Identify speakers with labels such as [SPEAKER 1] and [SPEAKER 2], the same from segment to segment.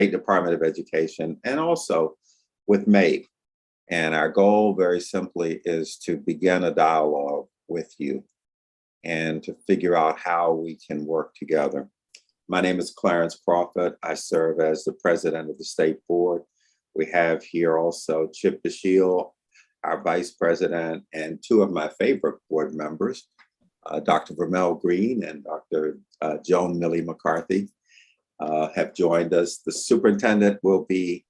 [SPEAKER 1] State Department of Education, and also with MAPE. And our goal, very simply, is to begin a dialogue with you and to figure out how we can work together. My name is Clarence Crawford. I serve as the president of the state board. We have here also Chip Dashiell, our vice president, and two of my favorite board members, Dr. Vermel Green and Dr. Joan Mealy McCarthy, have joined us. The superintendent will be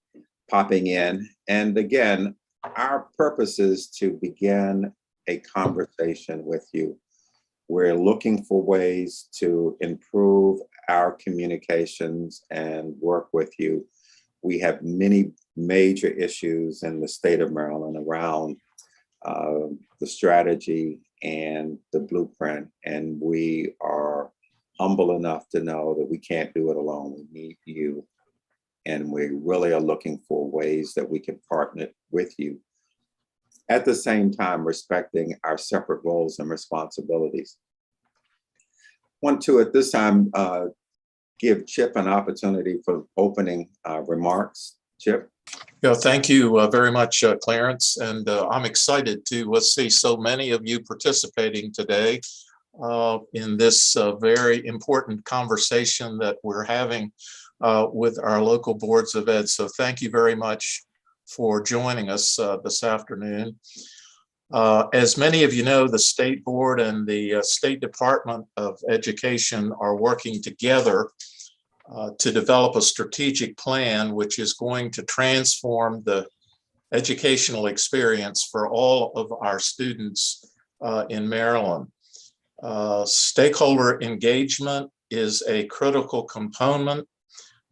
[SPEAKER 1] popping in. And again, our purpose is to begin a conversation with you. We're looking for ways to improve our communications and work with you. We have many major issues in the state of Maryland around the strategy and the blueprint, and we are humble enough to know that we can't do it alone. We need you, and we really are looking for ways that we can partner with you, at the same time respecting our separate roles and responsibilities. Want to, at this time, give Chip an opportunity for opening remarks. Chip?
[SPEAKER 2] Yeah, thank you very much, Clarence. And I'm excited to see so many of you participating today in this very important conversation that we're having with our local boards of ed. So thank you very much for joining us this afternoon. As many of you know, the State Board and the State Department of Education are working together to develop a strategic plan which is going to transform the educational experience for all of our students in Maryland. Stakeholder engagement is a critical component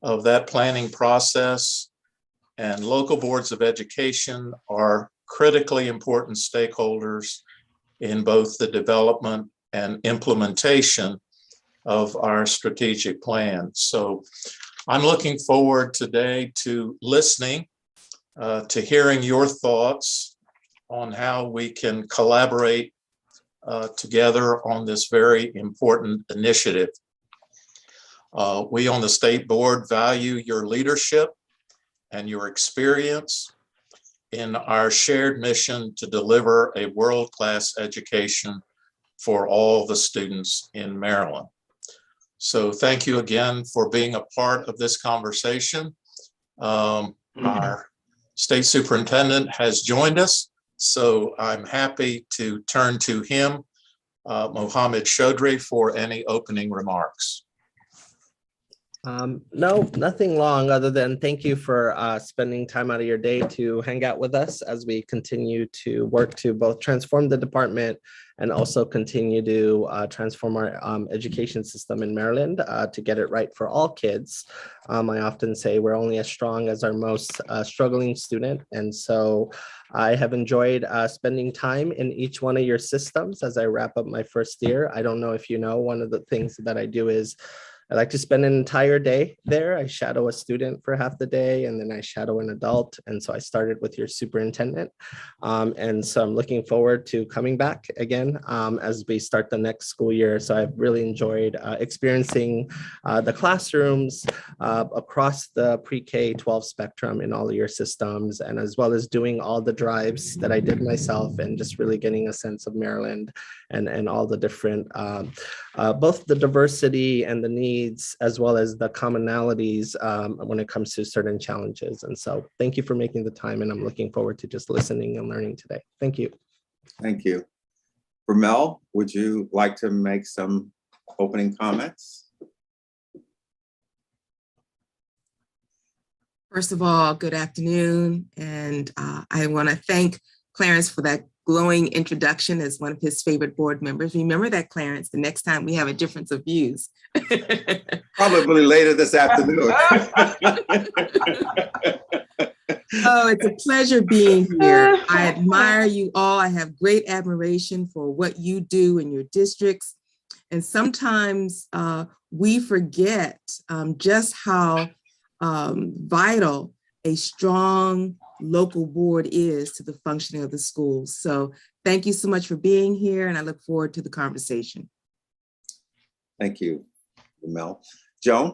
[SPEAKER 2] of that planning process, and local boards of education are critically important stakeholders in both the development and implementation of our strategic plan. So I'm looking forward today to listening, to hearing your thoughts on how we can collaborate together on this very important initiative. We on the State Board value your leadership and your experience in our shared mission to deliver a world-class education for all the students in Maryland. So thank you again for being a part of this conversation. Our state superintendent has joined us, so I'm happy to turn to him, Mohammed Choudhury, for any opening remarks.
[SPEAKER 3] No, nothing long other than thank you for spending time out of your day to hang out with us as we continue to work to both transform the department and also continue to transform our education system in Maryland to get it right for all kids. I often say we're only as strong as our most struggling student. And so I have enjoyed spending time in each one of your systems as I wrap up my first year. I don't know if you know, one of the things that I do is I like to spend an entire day there. I shadow a student for half the day, and then I shadow an adult. And so I started with your superintendent. And so I'm looking forward to coming back again as we start the next school year. So I've really enjoyed experiencing the classrooms across the pre-K 12 spectrum in all of your systems, and as well as doing all the drives that I did myself and just really getting a sense of Maryland and all the different, both the diversity and the needs, as well as the commonalities when it comes to certain challenges. And so thank you for making the time, and I'm looking forward to just listening and learning today. Thank you.
[SPEAKER 1] Thank you. Vermel, would you like to make some opening comments?
[SPEAKER 4] First of all, good afternoon. And I want to thank Clarence for that glowing introduction as one of his favorite board members. Remember that, Clarence, the next time we have a difference of views.
[SPEAKER 1] Probably later this afternoon.
[SPEAKER 4] Oh, it's a pleasure being here. I admire you all. I have great admiration for what you do in your districts. And sometimes we forget just how vital a strong local board is to the functioning of the schools. So thank you so much for being here, and I look forward to the conversation.
[SPEAKER 1] Thank you, Mel. Joan?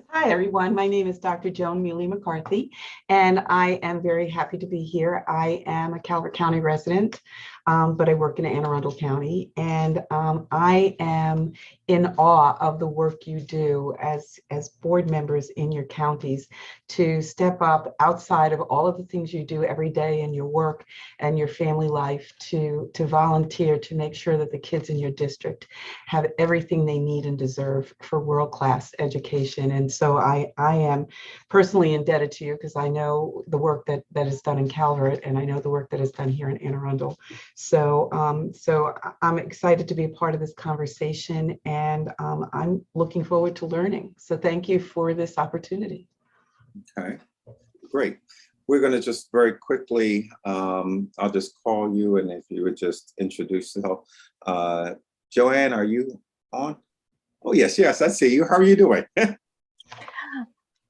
[SPEAKER 5] Hi, everyone. My name is Dr. Joan Mealy McCarthy, and I am very happy to be here. I am a Calvert County resident, but I work in Anne Arundel County, and I am in awe of the work you do as board members in your counties to step up outside of all of the things you do every day in your work and your family life to volunteer to make sure that the kids in your district have everything they need and deserve for world-class education. And so I am personally indebted to you because I know the work that is done in Calvert, and I know the work that is done here in Anne Arundel. So I'm excited to be a part of this conversation, and I'm looking forward to learning. So thank you for this opportunity.
[SPEAKER 1] Okay, great. We're going to just very quickly, I'll just call you, and if you would just introduce yourself. Joanne, are you on? Oh, yes, I see you. How are you doing?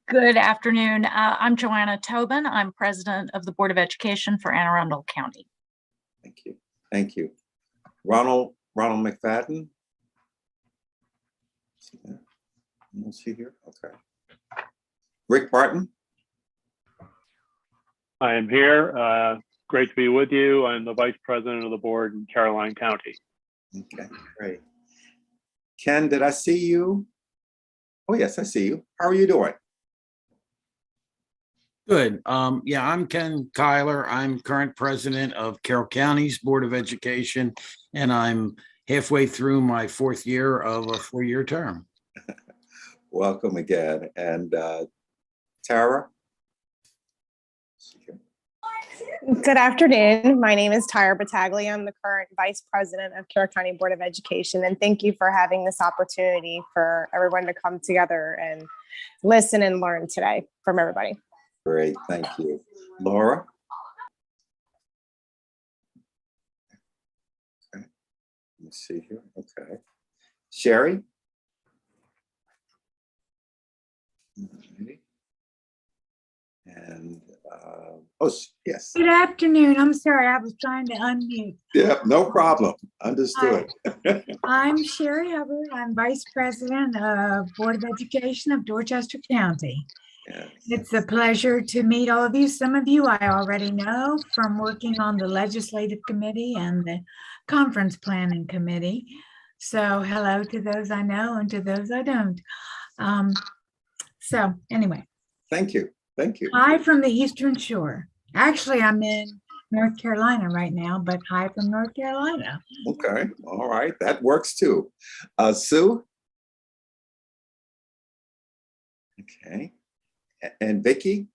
[SPEAKER 6] Good afternoon. I'm Joanna Tobin. I'm president of the Board of Education for Anne Arundel County.
[SPEAKER 1] Thank you. Thank you. Ronald McFadden. Let's see here. Okay. Rick Barton.
[SPEAKER 7] I am here. Great to be with you. I'm the vice president of the board in Caroline County.
[SPEAKER 1] Okay, great. Ken, did I see you? Oh, yes, I see you. How are you doing?
[SPEAKER 8] Good. Yeah, I'm Ken Kiler. I'm current president of Carroll County's Board of Education, and I'm halfway through my fourth year of a 4-year term.
[SPEAKER 1] Welcome again. And Tara?
[SPEAKER 9] Good afternoon. My name is Tara Battaglia. I'm the current vice president of Carroll County Board of Education, and thank you for having this opportunity for everyone to come together and listen and learn today from everybody.
[SPEAKER 1] Great, thank you. Laura? Okay, let's see here. Okay. Sherri? And, oh, yes.
[SPEAKER 10] Good afternoon. I'm sorry, I was trying to unmute.
[SPEAKER 1] Yeah, no problem. Understood.
[SPEAKER 10] I'm Sherri Hubbard. I'm Vice President of Board of Education of Dorchester County.
[SPEAKER 1] Yes.
[SPEAKER 10] It's a pleasure to meet all of you. Some of you I already know from working on the Legislative Committee and the Conference Planning Committee. So hello to those I know and to those I don't. So anyway.
[SPEAKER 1] Thank you. Thank you.
[SPEAKER 10] Hi from the Eastern Shore. Actually, I'm in North Carolina right now, but hi from North Carolina.
[SPEAKER 1] Okay. All right. That works too. Sue? Okay. And Vicki?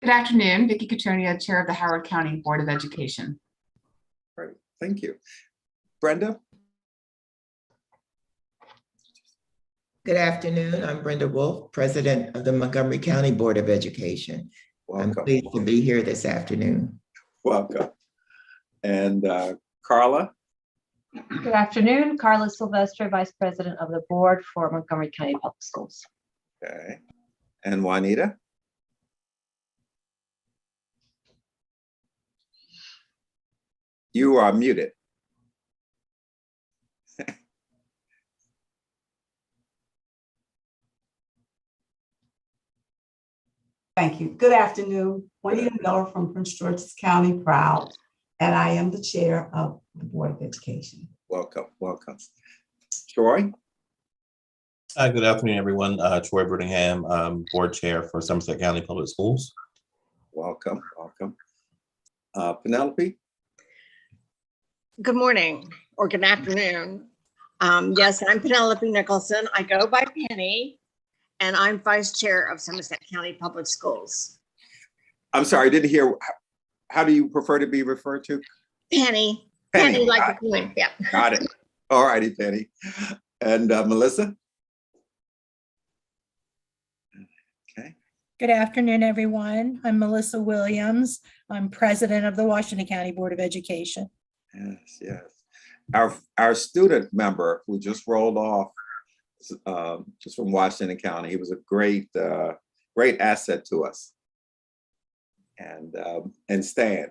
[SPEAKER 11] Good afternoon, Vicki Catronia, Chair of the Howard County Board of Education.
[SPEAKER 1] Great. Thank you. Brenda?
[SPEAKER 12] Good afternoon. I'm Brenda Wolf, President of the Montgomery County Board of Education.
[SPEAKER 1] Welcome.
[SPEAKER 12] I'm pleased to be here this afternoon.
[SPEAKER 1] Welcome. And Carla?
[SPEAKER 13] Good afternoon. Carla Sylvester, Vice President of the Board for Montgomery County Public Schools.
[SPEAKER 1] Okay. And Juanita? You are muted.
[SPEAKER 14] Thank you. Good afternoon. Juanita Miller from Prince George's County, proud, and I am the chair of the Board of Education.
[SPEAKER 1] Welcome, welcome. Troy?
[SPEAKER 15] Hi, good afternoon, everyone. Troy Brittingham, board chair for Somerset County Public Schools.
[SPEAKER 1] Welcome, welcome. Penelope?
[SPEAKER 16] Good morning or good afternoon. Yes, I'm Penelope Nicholson. I go by Penny, and I'm vice chair of Somerset County Public Schools.
[SPEAKER 1] I'm sorry, I didn't hear. How do you prefer to be referred to?
[SPEAKER 16] Penny. Penny like a coin. Yeah.
[SPEAKER 1] Got it. All righty, Penny. And Melissa? Okay.
[SPEAKER 17] Good afternoon, everyone. I'm Melissa Williams. I'm president of the Washington County Board of Education.
[SPEAKER 1] Yes, yes. Our student member who just rolled off just from Washington County, he was a great asset to us. And Stan.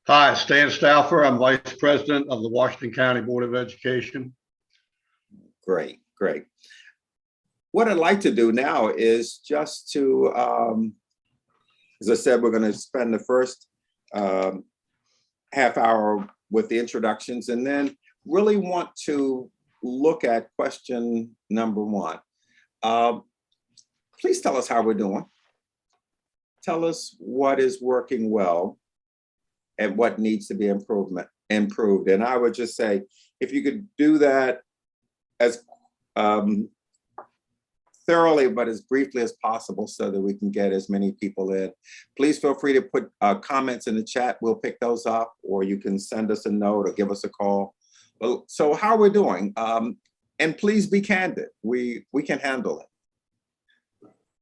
[SPEAKER 18] Hi, Stan Stauffer. I'm Vice President of the Washington County Board of Education.
[SPEAKER 1] Great, great. what I'd like to do now is just to, as I said, we're going to spend the first half hour with the introductions, and then really want to look at question number one. Please tell us how we're doing. Tell us what is working well and what needs to be improved. And I would just say, if you could do that as thoroughly but as briefly as possible so that we can get as many people in. Please feel free to put comments in the chat. We'll pick those up, or you can send us a note or give us a call. So how we're doing, and please be candid. We can handle it.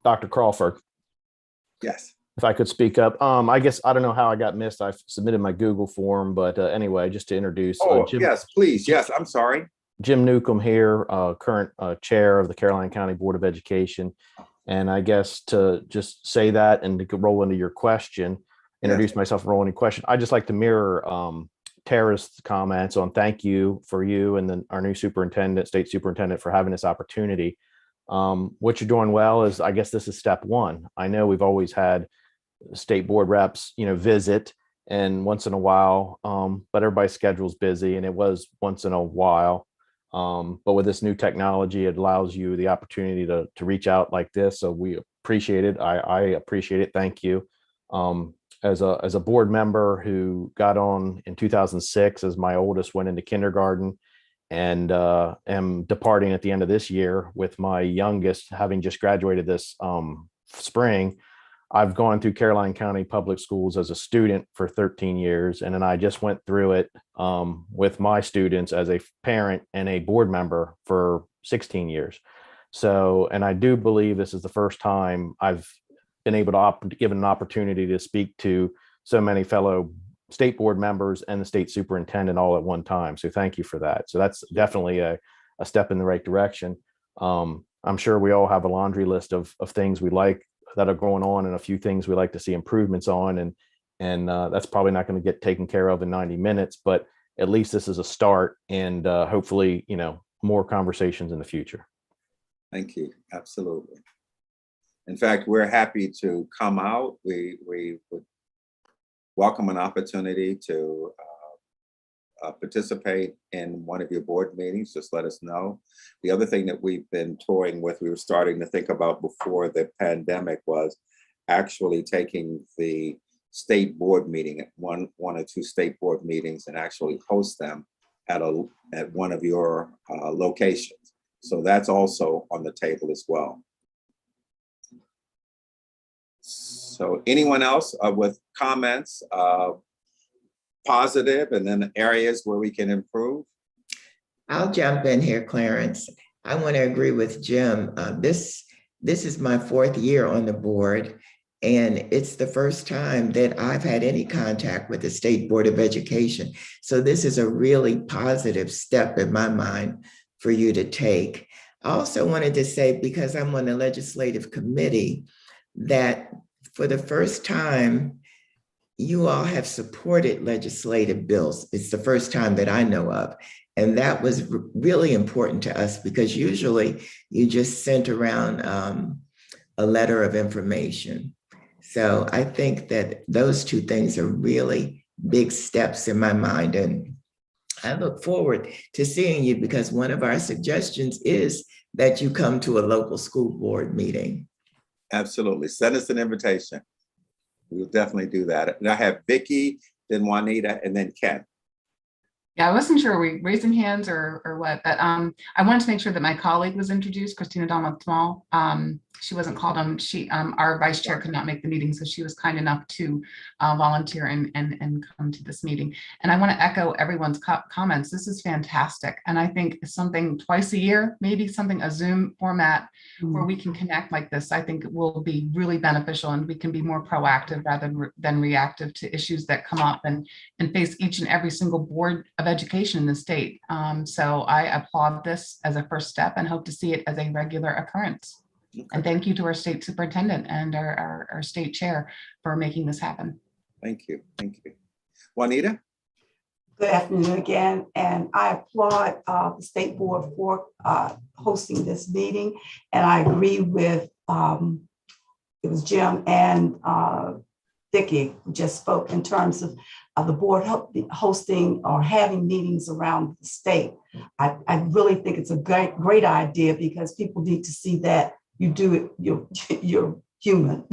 [SPEAKER 19] Dr. Crawford.
[SPEAKER 1] Yes.
[SPEAKER 19] If I could speak up, I guess, I don't know how I got missed. I submitted my Google form, but anyway, just to introduce.
[SPEAKER 1] Jim, yes, please. Yes, I'm sorry.
[SPEAKER 19] Jim Newcomb here, current chair of the Caroline County Board of Education. And I guess to just say that and to roll into your question, introduce myself and roll into your question, I'd just like to mirror Tara's comments on thank you for you and then our new superintendent, state superintendent, for having this opportunity. What you're doing well is, I guess this is step one. I know we've always had state board reps, visit and once in a while, but everybody's schedule's busy, and it was once in a while. But with this new technology, it allows you the opportunity to reach out like this. So we appreciate it. I appreciate it. Thank you. As a board member who got on in 2006, as my oldest went into kindergarten, and am departing at the end of this year with my youngest having just graduated this spring. I've gone through Caroline County Public Schools as a student for 13 years. And then I just went through it with my students as a parent and a board member for 16 years. So, and I do believe this is the first time I've been able to given an opportunity to speak to so many fellow state board members and the state superintendent all at one time. So thank you for that. So that's definitely a step in the right direction. I'm sure we all have a laundry list of things we like that are going on, and a few things we like to see improvements on. And that's probably not going to get taken care of in 90 minutes, but at least this is a start, and hopefully, more conversations in the future.
[SPEAKER 1] Thank you. Absolutely. In fact, we're happy to come out. We would welcome an opportunity to participate in one of your board meetings. Just let us know. The other thing that we've been toying with, we were starting to think about before the pandemic, was actually taking the state board meeting, one or two state board meetings, and actually host them at one of your locations. So that's also on the table as well. So anyone else with comments, positive, and then areas where we can improve?
[SPEAKER 12] I'll jump in here, Clarence. I want to agree with Jim. This is my 4th year on the board, and it's the first time that I've had any contact with the State Board of Education. So this is a really positive step in my mind for you to take. I also wanted to say, because I'm on the legislative committee, that for the first time, you all have supported legislative bills. It's the first time that I know of. And that was really important to us, because usually you just sent around a letter of information. So I think that those two things are really big steps in my mind. And I look forward to seeing you, because one of our suggestions is that you come to a local school board meeting.
[SPEAKER 1] Absolutely. Send us an invitation. We'll definitely do that. And I have Vicky, then Juanita, and then Ken.
[SPEAKER 11] Yeah, I wasn't sure, are we raising hands or what, but I wanted to make sure that my colleague was introduced, Christina Donald-Small. She wasn't called on. Our vice chair could not make the meeting, so she was kind enough to volunteer and come to this meeting. And I want to echo everyone's comments. This is fantastic. And I think something twice a year, maybe a Zoom format where we can connect like this, I think will be really beneficial, and we can be more proactive rather than reactive to issues that come up and face each and every single board of education in the state. So I applaud this as a first step and hope to see it as a regular occurrence. Okay. And thank you to our state superintendent and our state chair for making this happen.
[SPEAKER 1] Thank you. Thank you. Juanita?
[SPEAKER 14] Good afternoon again, and I applaud the State Board for hosting this meeting, and I agree with it was Jim and Vicki who just spoke in terms of the board hosting or having meetings around the state. I really think it's a great idea because people need to see that you do it. You're human.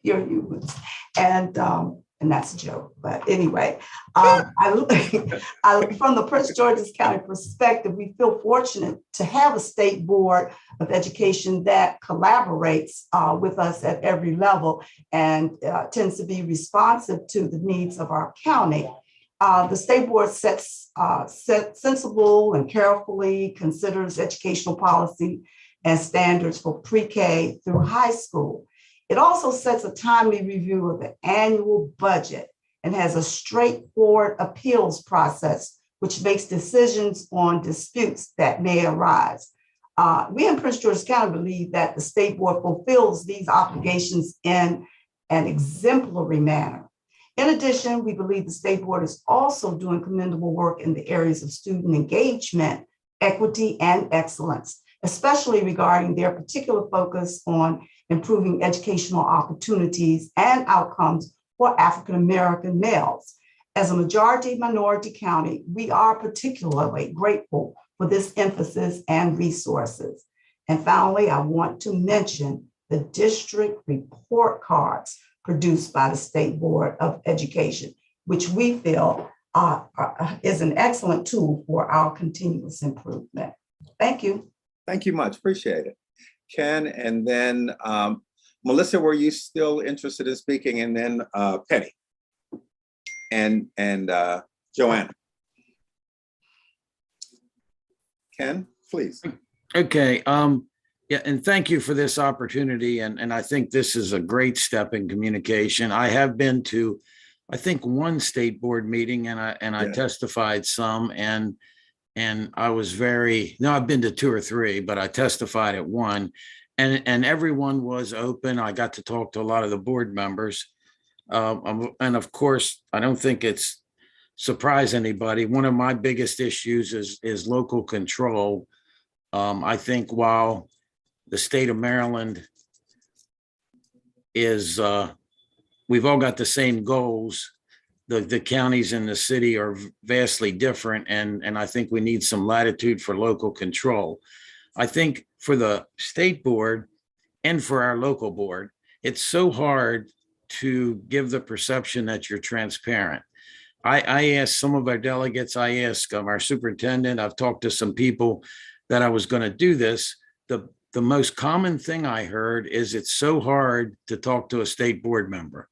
[SPEAKER 14] You're humans, and that's a joke. But anyway, from the Prince George's County perspective, we feel fortunate to have a state board of education that collaborates with us at every level and tends to be responsive to the needs of our county. The state board sets sensible and carefully considers educational policy and standards for pre-K through high school. It also sets a timely review of the annual budget and has a straightforward appeals process, which makes decisions on disputes that may arise. We in Prince George's County believe that the state board fulfills these obligations in an exemplary manner. In addition, we believe the state board is also doing commendable work in the areas of student engagement, equity, and excellence, especially regarding their particular focus on improving educational opportunities and outcomes for African-American males. As a majority minority county, we are particularly grateful for this emphasis and resources. And finally, I want to mention the district report cards produced by the State Board of Education, which we feel is an excellent tool for our continuous improvement. Thank you.
[SPEAKER 1] Thank you much, appreciate it. Ken, and then Melissa, were you still interested in speaking? And then Penny and Joanna. Ken, please.
[SPEAKER 8] Okay. Yeah, and thank you for this opportunity. And I think this is a great step in communication. I have been to, I think, one state board meeting, and I testified some, and I was I've been to 2 or 3, but I testified at one, and everyone was open. I got to talk to a lot of the board members. And of course, I don't think it's surprise anybody. One of my biggest issues is local control. I think while the state of Maryland is, we've all got the same goals, the counties and the city are vastly different, and I think we need some latitude for local control. I think for the state board and for our local board, it's so hard to give the perception that you're transparent. I asked some of our delegates, I asked our superintendent, I've talked to some people that I was going to do this. The most common thing I heard is it's so hard to talk to a state board member.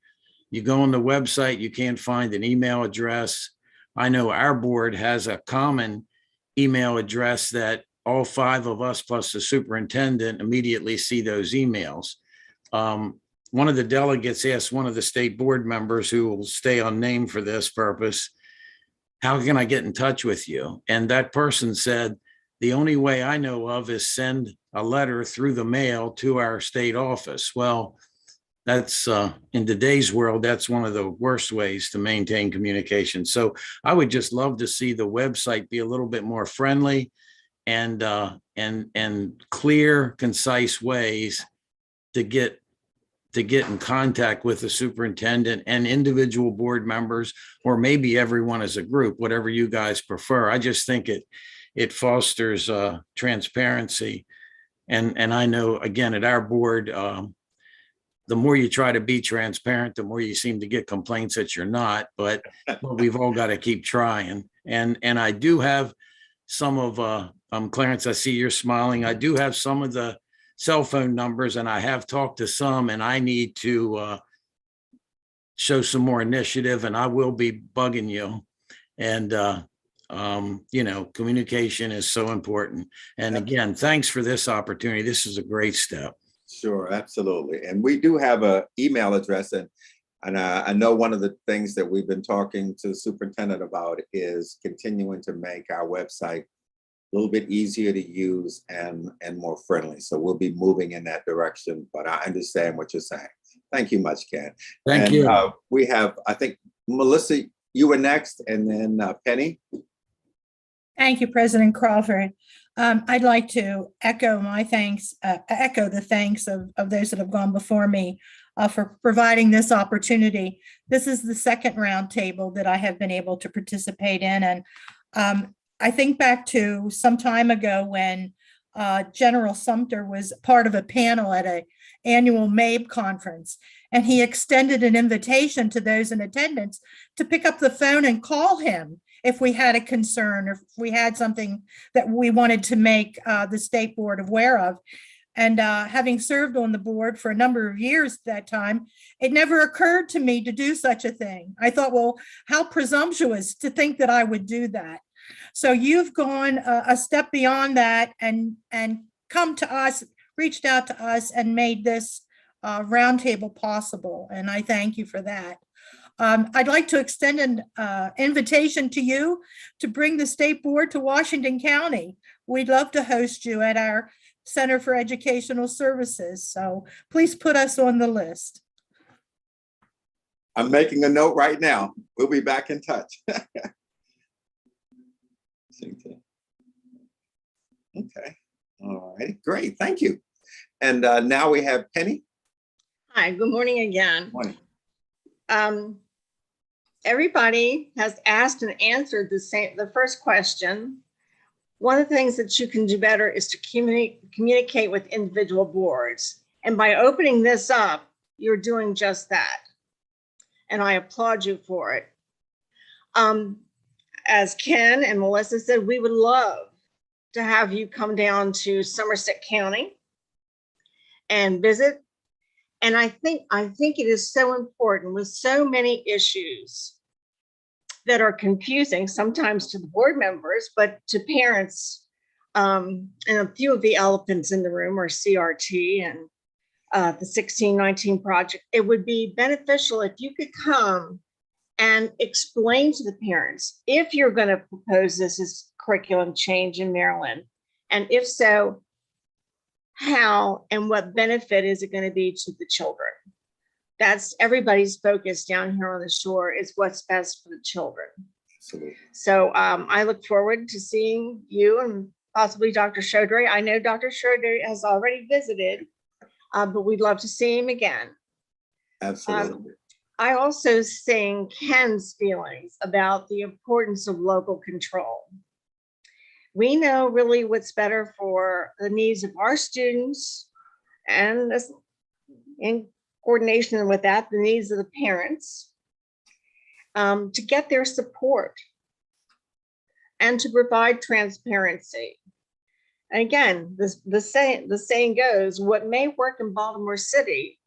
[SPEAKER 8] You go on the website, you can't find an email address. I know our board has a common email address that all 5 of us plus the superintendent immediately see those emails. One of the delegates asked one of the state board members, who will stay unnamed for this purpose, how can I get in touch with you? And that person said, the only way I know of is send a letter through the mail to our state office. Well, that's in today's world, that's one of the worst ways to maintain communication. So I would just love to see the website be a little bit more friendly and clear, concise ways to get in contact with the superintendent and individual board members, or maybe everyone as a group, whatever you guys prefer. I just think it fosters transparency. And I know, again, at our board, the more you try to be transparent, the more you seem to get complaints that you're not, but we've all got to keep trying. And I do have some of, Clarence, I see you're smiling. I do have some of the cell phone numbers, and I have talked to some, and I need to show some more initiative, and I will be bugging you. And, communication is so important. And again, thanks for this opportunity. This is a great step.
[SPEAKER 1] Sure, absolutely. And we do have an email address, and I know one of the things that we've been talking to the superintendent about is continuing to make our website a little bit easier to use and more friendly. So we'll be moving in that direction, but I understand what you're saying. Thank you much, Ken.
[SPEAKER 8] Thank you.
[SPEAKER 1] We have, I think, Melissa, you were next, and then Penny.
[SPEAKER 17] Thank you, President Crawford. I'd like to echo my thanks, echo the thanks of those that have gone before me for providing this opportunity. This is the second roundtable that I have been able to participate in. And I think back to some time ago when General Sumter was part of a panel at an annual MABE conference, and he extended an invitation to those in attendance to pick up the phone and call him if we had a concern, or if we had something that we wanted to make the state board aware of. And having served on the board for a number of years at that time, it never occurred to me to do such a thing. I thought, well, how presumptuous to think that I would do that. So you've gone a step beyond that and come to us, reached out to us, and made this roundtable possible. And I thank you for that. I'd like to extend an invitation to you to bring the state board to Washington County. We'd love to host you at our Center for Educational Services. So please put us on the list.
[SPEAKER 1] I'm making a note right now. We'll be back in touch. Okay. All right. Great. Thank you. And now we have Penny.
[SPEAKER 16] Hi, good morning again.
[SPEAKER 1] Morning.
[SPEAKER 16] Everybody has asked and answered the first question. One of the things that you can do better is to communicate with individual boards. And by opening this up, you're doing just that. And I applaud you for it. As Ken and Melissa said, we would love to have you come down to Somerset County and visit. And I think it is so important with so many issues that are confusing sometimes to the board members, but to parents. And a few of the elephants in the room are CRT and the 1619 project. It would be beneficial if you could come and explain to the parents if you're going to propose this as curriculum change in Maryland. And if so, how and what benefit is it going to be to the children? That's everybody's focus down here on the shore, is what's best for the children.
[SPEAKER 1] Absolutely.
[SPEAKER 16] So I look forward to seeing you and possibly Dr. Choudhury. I know Dr. Choudhury has already visited, but we'd love to see him again.
[SPEAKER 1] Absolutely.
[SPEAKER 16] I also sing Ken's feelings about the importance of local control. We know really what's better for the needs of our students, and in coordination with that, the needs of the parents, to get their support and to provide transparency. And again, the saying goes, what may work in Baltimore City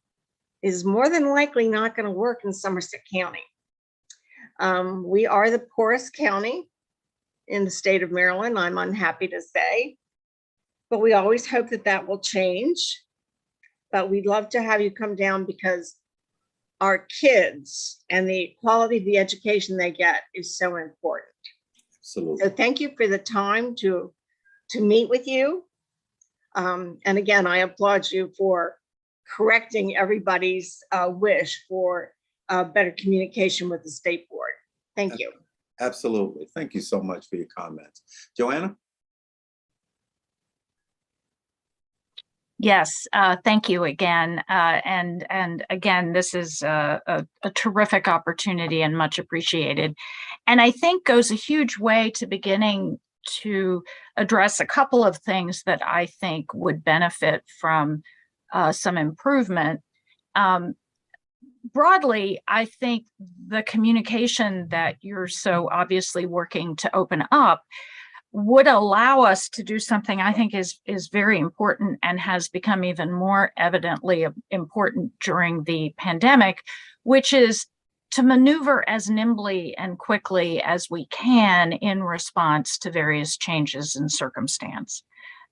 [SPEAKER 16] is more than likely not going to work in Somerset County. We are the poorest county in the state of Maryland, I'm unhappy to say, but we always hope that that will change. But we'd love to have you come down because our kids and the quality of the education they get is so important.
[SPEAKER 1] Absolutely.
[SPEAKER 16] So thank you for the time to meet with you. And again, I applaud you for correcting everybody's wish for better communication with the state board. Thank you.
[SPEAKER 1] Absolutely. Thank you so much for your comments. Joanna?
[SPEAKER 6] Yes, thank you again. And again, this is a terrific opportunity and much appreciated. And I think goes a huge way to beginning to address a couple of things that I think would benefit from some improvement. Broadly, I think the communication that you're so obviously working to open up would allow us to do something I think is very important and has become even more evidently important during the pandemic, which is to maneuver as nimbly and quickly as we can in response to various changes in circumstance.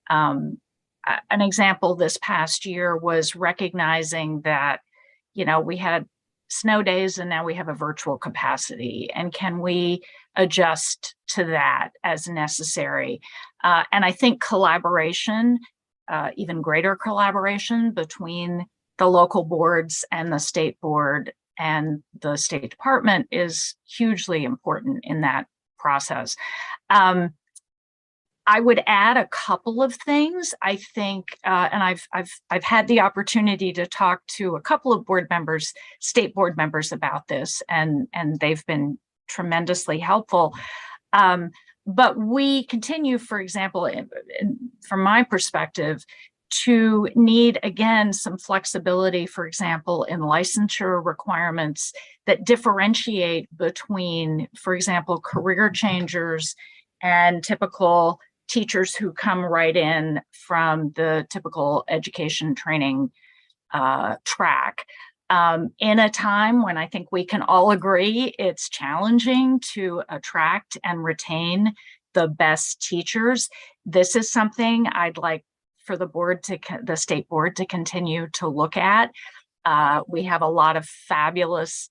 [SPEAKER 6] An example this past year was recognizing that, we had snow days and now we have a virtual capacity, and can we adjust to that as necessary? And I think collaboration, even greater collaboration between the local boards and the state board and the State Department is hugely important in that process. I would add a couple of things. I think, and I've had the opportunity to talk to a couple of board members, state board members about this, and they've been tremendously helpful. But we continue, for example, from my perspective, to need, again, some flexibility, for example, in licensure requirements that differentiate between, for example, career changers and typical teachers who come right in from the typical education training track. In a time when I think we can all agree it's challenging to attract and retain the best teachers, this is something I'd like for the state board to continue to look at. We have a lot of fabulous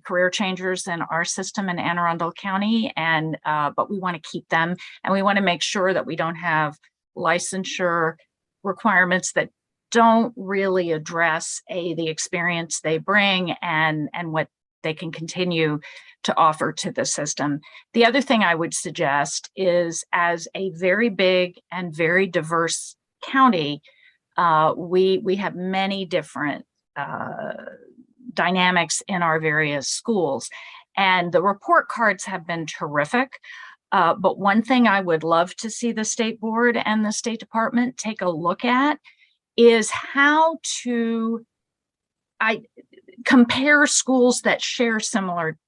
[SPEAKER 6] career changers in our system in Anne Arundel County, and but we want to keep them, and we want to make sure that we don't have licensure requirements that don't really address the experience they bring and what they can continue to offer to the system. The other thing I would suggest is, as a very big and very diverse county, we have many different dynamics in our various schools, and the report cards have been terrific. But one thing I would love to see the state board and the State Department take a look at is how to compare schools that share similar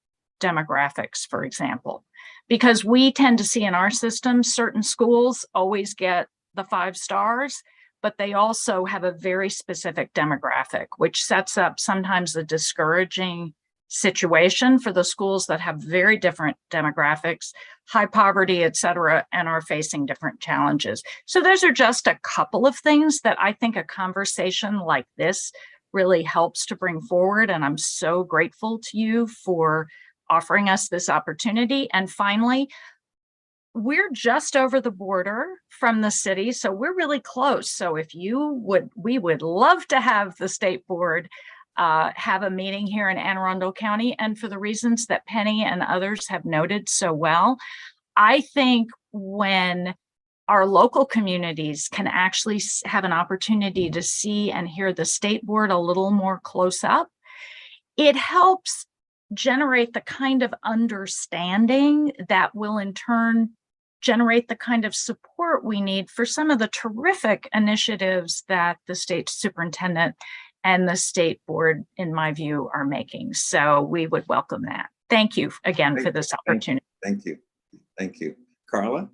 [SPEAKER 6] demographics, for example, because we tend to see in our system certain schools always get the 5 stars, but they also have a very specific demographic, which sets up sometimes a discouraging situation for the schools that have very different demographics, high poverty, et cetera, and are facing different challenges. So those are just a couple of things that I think a conversation like this really helps to bring forward. And I'm so grateful to you for offering us this opportunity. And finally, we're just over the border from the city, so we're really close. So if we would love to have the state board have a meeting here in Anne Arundel County. And for the reasons that Penny and others have noted so well, I think when our local communities can actually have an opportunity to see and hear the state board a little more close up, it helps generate the kind of understanding that will in turn generate the kind of support we need for some of the terrific initiatives that the state superintendent and the state board, in my view, are making. So we would welcome that. Thank you again for this opportunity.
[SPEAKER 1] Thank you. Thank you. Carla?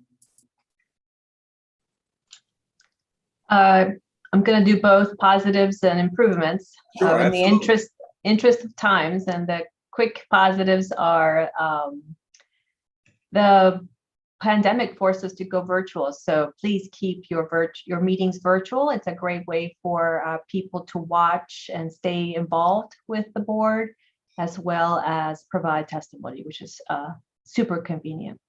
[SPEAKER 13] I'm going to do both positives and improvements.
[SPEAKER 1] Sure,
[SPEAKER 13] in the interest of times, and the quick positives are the pandemic forced us to go virtual. So please keep your meetings virtual. It's a great way for people to watch and stay involved with the board, as well as provide testimony, which is super convenient.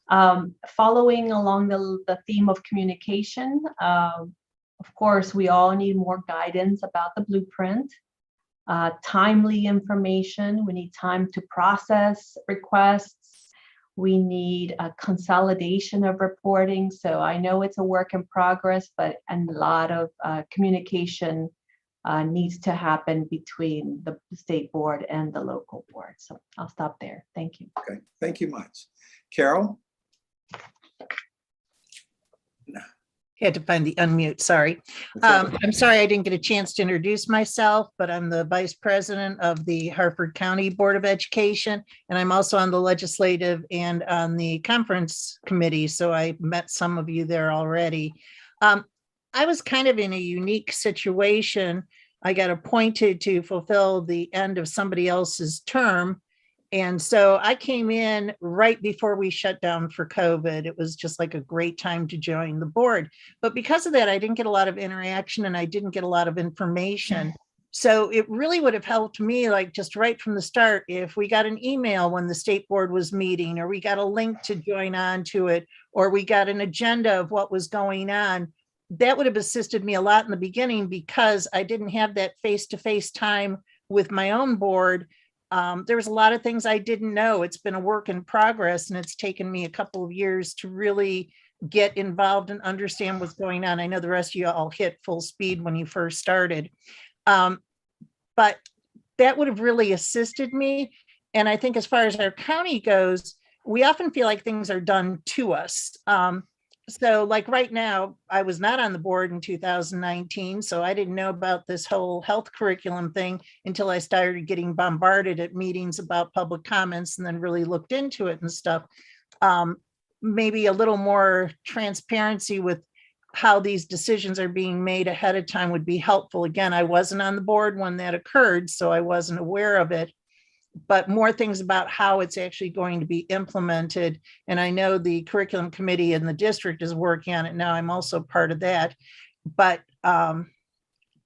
[SPEAKER 13] Following along the theme of communication, of course, we all need more guidance about the blueprint, timely information. We need time to process requests. We need a consolidation of reporting. So I know it's a work in progress, but a lot of communication needs to happen between the state board and the local board. So I'll stop there. Thank you.
[SPEAKER 1] Okay, thank you much. Carroll?
[SPEAKER 20] Had to find the unmute, sorry. I'm sorry I didn't get a chance to introduce myself, but I'm the Vice President of the Harford County Board of Education, and I'm also on the legislative and on the conference committee, so I met some of you there already. I was kind of in a unique situation. I got appointed to fulfill the end of somebody else's term, and so I came in right before we shut down for COVID. It was just like a great time to join the board. But because of that, I didn't get a lot of interaction and I didn't get a lot of information. So it really would have helped me, like just right from the start, if we got an email when the state board was meeting, or we got a link to join on to it, or we got an agenda of what was going on. That would have assisted me a lot in the beginning, because I didn't have that face-to-face time with my own board, there was a lot of things I didn't know. It's been a work in progress, and it's taken me a couple of years to really get involved and understand what's going on. I know the rest of you all hit full speed when you first started. But that would have really assisted me. And I think as far as our county goes, we often feel like things are done to us. So like right now, I was not on the board in 2019, so I didn't know about this whole health curriculum thing until I started getting bombarded at meetings about public comments and then really looked into it and stuff. Maybe a little more transparency with how these decisions are being made ahead of time would be helpful. Again, I wasn't on the board when that occurred, so I wasn't aware of it. But more things about how it's actually going to be implemented. And I know the curriculum committee in the district is working on it now. I'm also part of that. But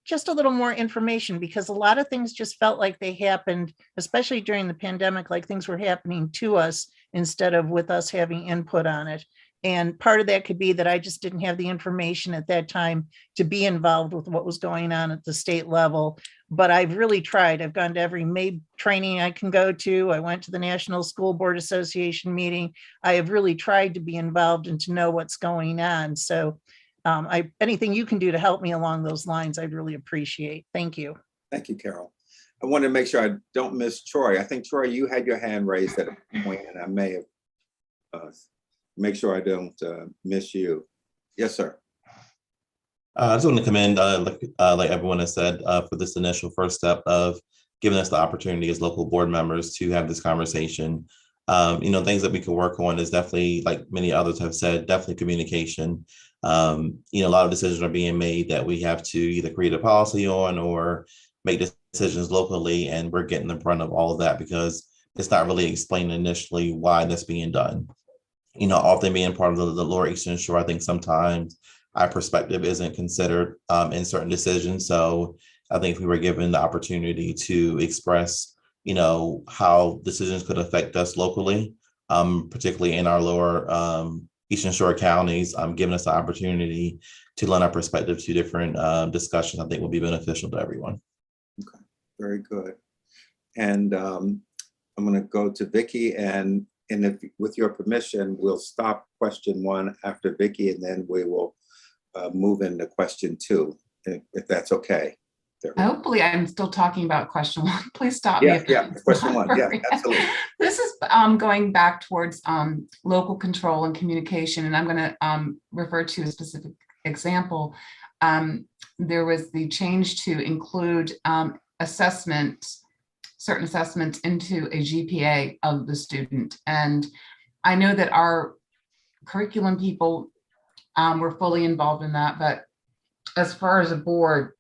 [SPEAKER 20] just a little more information, because a lot of things just felt like they happened, especially during the pandemic, like things were happening to us instead of with us having input on it. And part of that could be that I just didn't have the information at that time to be involved with what was going on at the state level. But I've really tried. I've gone to every MABE training I can go to. I went to the National School Board Association meeting. I have really tried to be involved and to know what's going on. So anything you can do to help me along those lines, I'd really appreciate. Thank you.
[SPEAKER 1] Thank you, Carol. I want to make sure I don't miss Troy. I think, Troy, you had your hand raised at a point, and I may have make sure I don't miss you. Yes, sir.
[SPEAKER 15] I just want to commend, like everyone has said, for this initial first step of giving us the opportunity as local board members to have this conversation. Things that we can work on is definitely, like many others have said, definitely communication. A lot of decisions are being made that we have to either create a policy on or make decisions locally, and we're getting in front of all of that because it's not really explained initially why that's being done. Often being part of the Lower Eastern Shore, I think sometimes our perspective isn't considered in certain decisions. So I think if we were given the opportunity to express, how decisions could affect us locally, particularly in our Lower Eastern Shore counties, giving us the opportunity to lend our perspective to different discussions, I think will be beneficial to everyone.
[SPEAKER 1] Okay, very good. And I'm going to go to Vicki, and if, with your permission, we'll stop question 1 after Vicki, and then we will move into question 2, if that's okay.
[SPEAKER 11] Hopefully I'm still talking about question 1. Please stop me.
[SPEAKER 1] Yeah, question 1. Yeah, absolutely.
[SPEAKER 11] This is going back towards local control and communication, and I'm going to refer to a specific example. There was the change to include certain assessments into a GPA of the student. And I know that our curriculum people were fully involved in that, but as far as a board,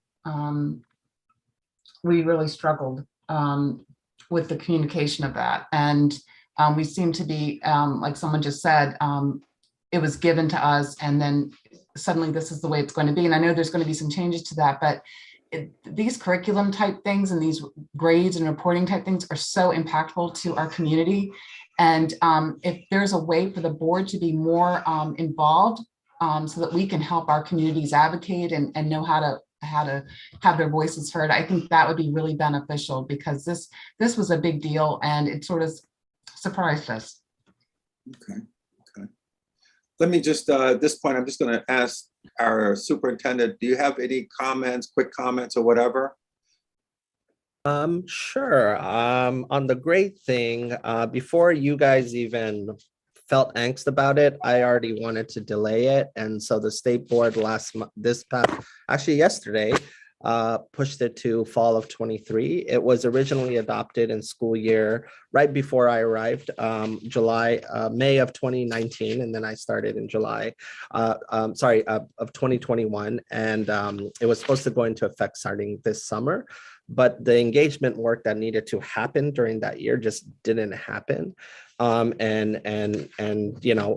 [SPEAKER 11] we really struggled with the communication of that. And we seem to be, like someone just said, it was given to us and then suddenly this is the way it's going to be. And I know there's going to be some changes to that, but these curriculum type things and these grades and reporting type things are so impactful to our community. And if there's a way for the board to be more involved so that we can help our communities advocate and know how to have their voices heard, I think that would be really beneficial, because this was a big deal and it sort of surprised us.
[SPEAKER 1] Okay. Let me just, at this point, I'm just going to ask our superintendent, do you have any comments, quick comments or whatever?
[SPEAKER 3] Sure. On the grade thing, before you guys even felt angst about it, I already wanted to delay it. And so the state board yesterday, pushed it to fall of 23. It was originally adopted in school year right before I arrived, May of 2019, and then I started in July, of 2021, and it was supposed to go into effect starting this summer, but the engagement work that needed to happen during that year just didn't happen. And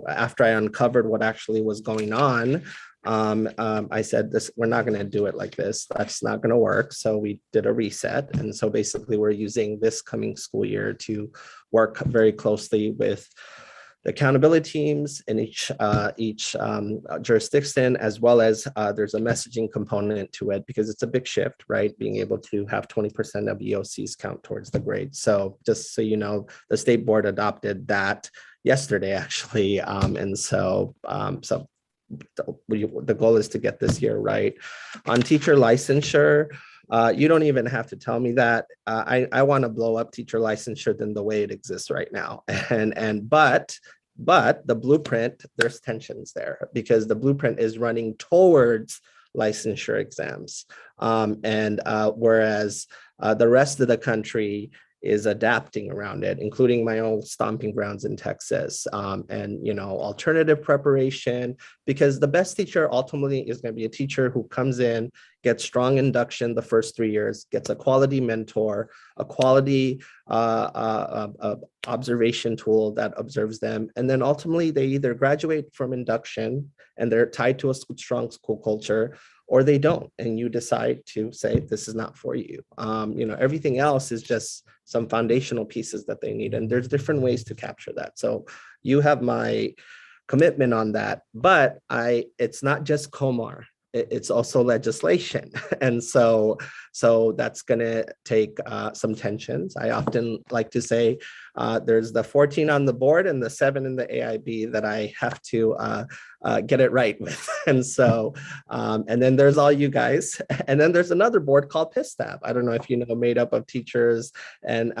[SPEAKER 3] after I uncovered what actually was going on, I said, we're not going to do it like this. That's not going to work. So we did a reset. And so basically we're using this coming school year to work very closely with the accountability teams in each jurisdiction, as well as there's a messaging component to it because it's a big shift, right? Being able to have 20% of EOCs count towards the grade. So just so you know, the state board adopted that yesterday, actually. And so the goal is to get this year right. On teacher licensure, you don't even have to tell me that. I want to blow up teacher licensure than the way it exists right now. But the blueprint, there's tensions there because the blueprint is running towards licensure exams. Whereas the rest of the country is adapting around it, including my own stomping grounds in Texas, and alternative preparation, because the best teacher ultimately is going to be a teacher who comes in, gets strong induction the first 3 years, gets a quality mentor, a quality observation tool that observes them, and then ultimately they either graduate from induction and they're tied to a strong school culture, or they don't, and you decide to say, this is not for you. Everything else is just some foundational pieces that they need, and there's different ways to capture that. So you have my commitment on that, but it's not just COMAR, it's also legislation. And so that's gonna take some tensions. I often like to say, there's the 14 on the board and the 7 in the AIB that I have to get it right with. And so, and then there's all you guys. And then there's another board called PISTAB. I don't know if you know, made up of teachers and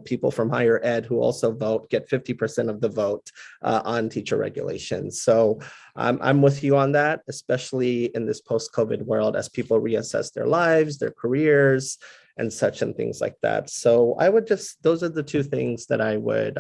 [SPEAKER 3] people from higher ed who also vote, get 50% of the vote on teacher regulations. So I'm with you on that, especially in this post-COVID world as people reassess their lives, their careers, and such and things like that. So I would those are the two things that I would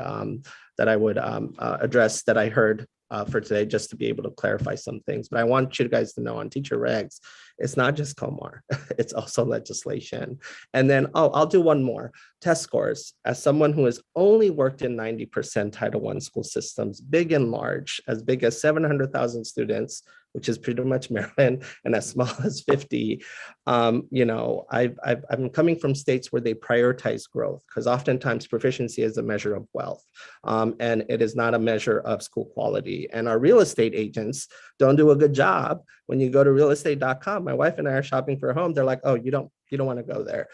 [SPEAKER 3] address that I heard for today, just to be able to clarify some things. But I want you guys to know on teacher regs, it's not just COMAR, it's also legislation. And then, I'll do one more, test scores. As someone who has only worked in 90% Title I school systems, big and large, as big as 700,000 students, which is pretty much Maryland, and as small as 50, I'm coming from states where they prioritize growth, because oftentimes proficiency is a measure of wealth, and it is not a measure of school quality. And our real estate agents don't do a good job. When you go to realestate.com, my wife and I are shopping for a home, they're like, oh, you don't want to go there.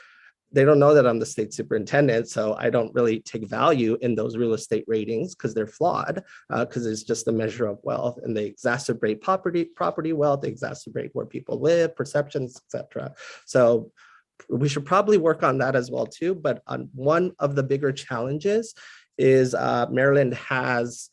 [SPEAKER 3] They don't know that I'm the state superintendent, so I don't really take value in those real estate ratings because they're flawed, because it's just a measure of wealth, and they exacerbate property wealth, they exacerbate where people live, perceptions, etc. So we should probably work on that as well too. But on one of the bigger challenges is Maryland has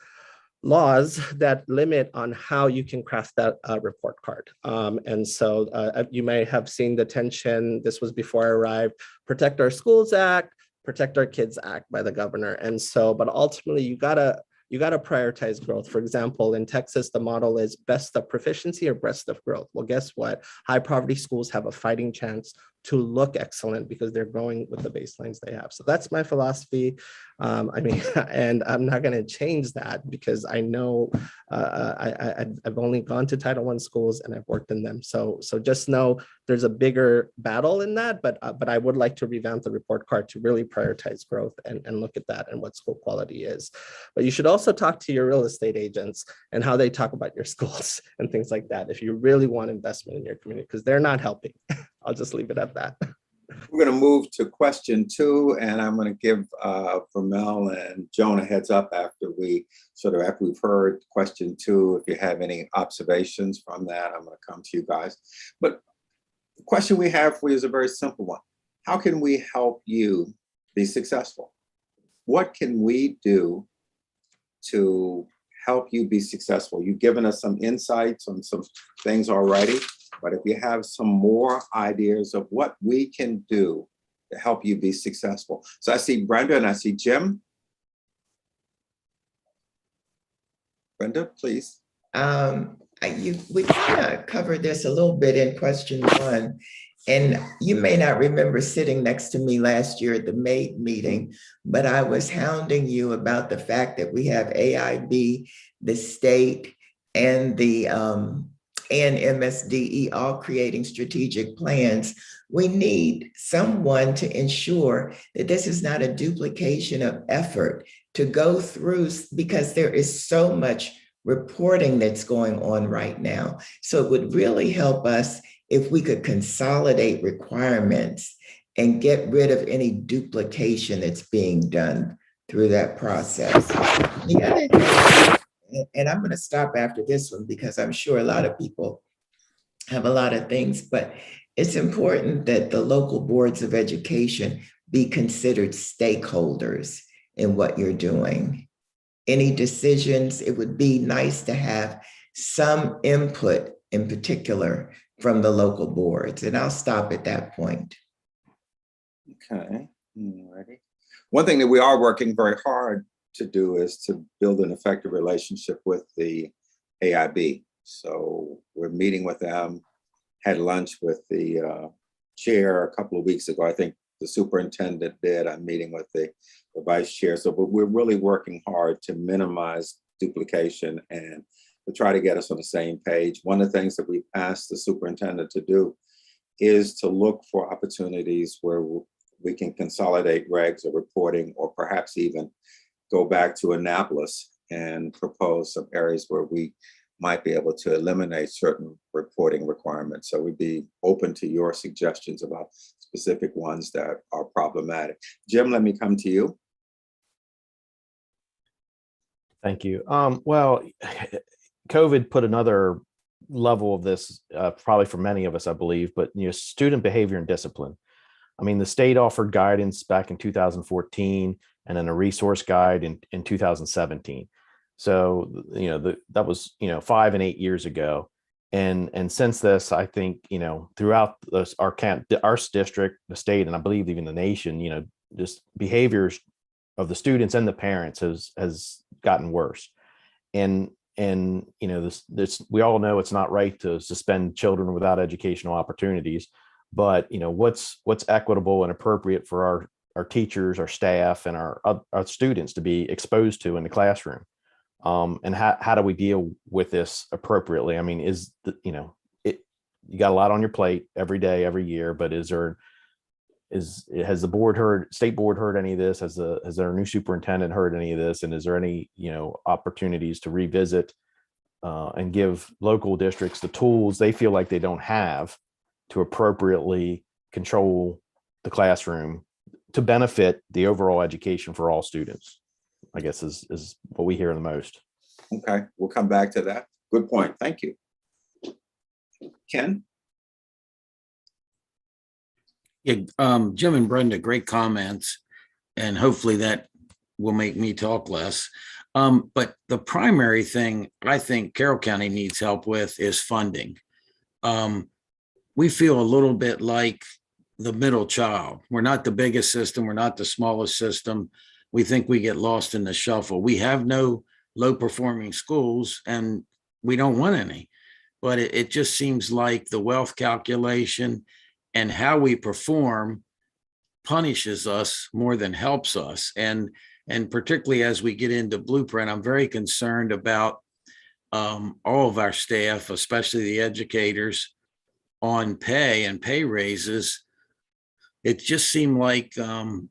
[SPEAKER 3] laws that limit on how you can craft that report card. And so you may have seen the tension, this was before I arrived, Protect Our Schools Act, Protect Our Kids Act by the governor. And so, but ultimately you gotta prioritize growth. For example, in Texas, the model is best of proficiency or best of growth. Well, guess what? High poverty schools have a fighting chance to look excellent because they're growing with the baselines they have. So that's my philosophy. And I'm not going to change that because I know I've only gone to Title I schools and I've worked in them. So just know there's a bigger battle in that, but I would like to revamp the report card to really prioritize growth and look at that and what school quality is. But you should also talk to your real estate agents and how they talk about your schools and things like that if you really want investment in your community, because they're not helping. I'll just leave it at that.
[SPEAKER 1] We're going to move to question 2, and I'm going to give Vermel and Joan a heads up after we've heard question 2. If you have any observations from that, I'm going to come to you guys. But the question we have for you is a very simple one. How can we help you be successful? What can we do to help you be successful? You've given us some insights on some things already, but if you have some more ideas of what we can do to help you be successful. So I see Brenda and I see Jim. Brenda, please.
[SPEAKER 12] We kind of covered this a little bit in question 1, and you may not remember sitting next to me last year at the MAID meeting, but I was hounding you about the fact that we have AIB, the state, and the and MSDE all creating strategic plans. We need someone to ensure that this is not a duplication of effort, to go through, because there is so much reporting that's going on right now. So it would really help us if we could consolidate requirements and get rid of any duplication that's being done through that process. The other thing, and I'm going to stop after this one because I'm sure a lot of people have a lot of things, but it's important that the local boards of education be considered stakeholders in what you're doing. Any decisions, it would be nice to have some input in particular from the local boards. And I'll stop at that point.
[SPEAKER 1] Okay, alrighty. One thing that we are working very hard to do is to build an effective relationship with the AIB. So we're meeting with them, had lunch with the chair a couple of weeks ago. I think the superintendent did. I'm meeting with the vice chair. So but we're really working hard to minimize duplication and to try to get us on the same page. One of the things that we've asked the superintendent to do is to look for opportunities where we can consolidate regs or reporting, or perhaps even go back to Annapolis and propose some areas where we might be able to eliminate certain reporting requirements. So we'd be open to your suggestions about specific ones that are problematic. Jim, let me come to you.
[SPEAKER 19] Thank you. Well, COVID put another level of this, probably for many of us, I believe, but student behavior and discipline. I mean, the state offered guidance back in 2014 and then a resource guide in 2017. So, that was, 5 and 8 years ago. And since this, I think, throughout our district, the state, and I believe even the nation, just behaviors of the students and the parents has gotten worse. And this we all know it's not right to suspend children without educational opportunities, but what's equitable and appropriate for our teachers, our staff, and our students to be exposed to in the classroom. And how do we deal with this appropriately? I mean, you got a lot on your plate every day, every year, but has the state board heard any of this? Has our new superintendent heard any of this? And is there any, opportunities to revisit and give local districts the tools they feel like they don't have to appropriately control the classroom to benefit the overall education for all students? I guess is what we hear the most.
[SPEAKER 1] Okay, we'll come back to that. Good point. Thank you. Ken?
[SPEAKER 8] Yeah, Jim and Brenda, great comments, and hopefully that will make me talk less. But the primary thing I think Carroll County needs help with is funding. We feel a little bit like the middle child. We're not the biggest system. We're not the smallest system. We think we get lost in the shuffle. We have no low-performing schools, and we don't want any. But it just seems like the wealth calculation and how we perform punishes us more than helps us. And particularly as we get into Blueprint, I'm very concerned about all of our staff, especially the educators, on pay and pay raises. It just seemed like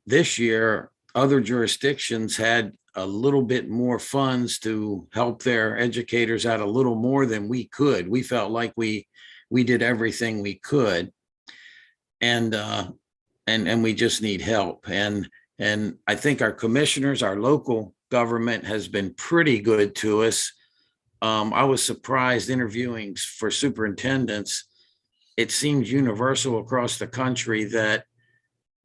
[SPEAKER 8] this year, other jurisdictions had a little bit more funds to help their educators out a little more than we could. We felt like we did everything we could, and we just need help. And I think our commissioners, our local government has been pretty good to us. I was surprised interviewing for superintendents. It seems universal across the country that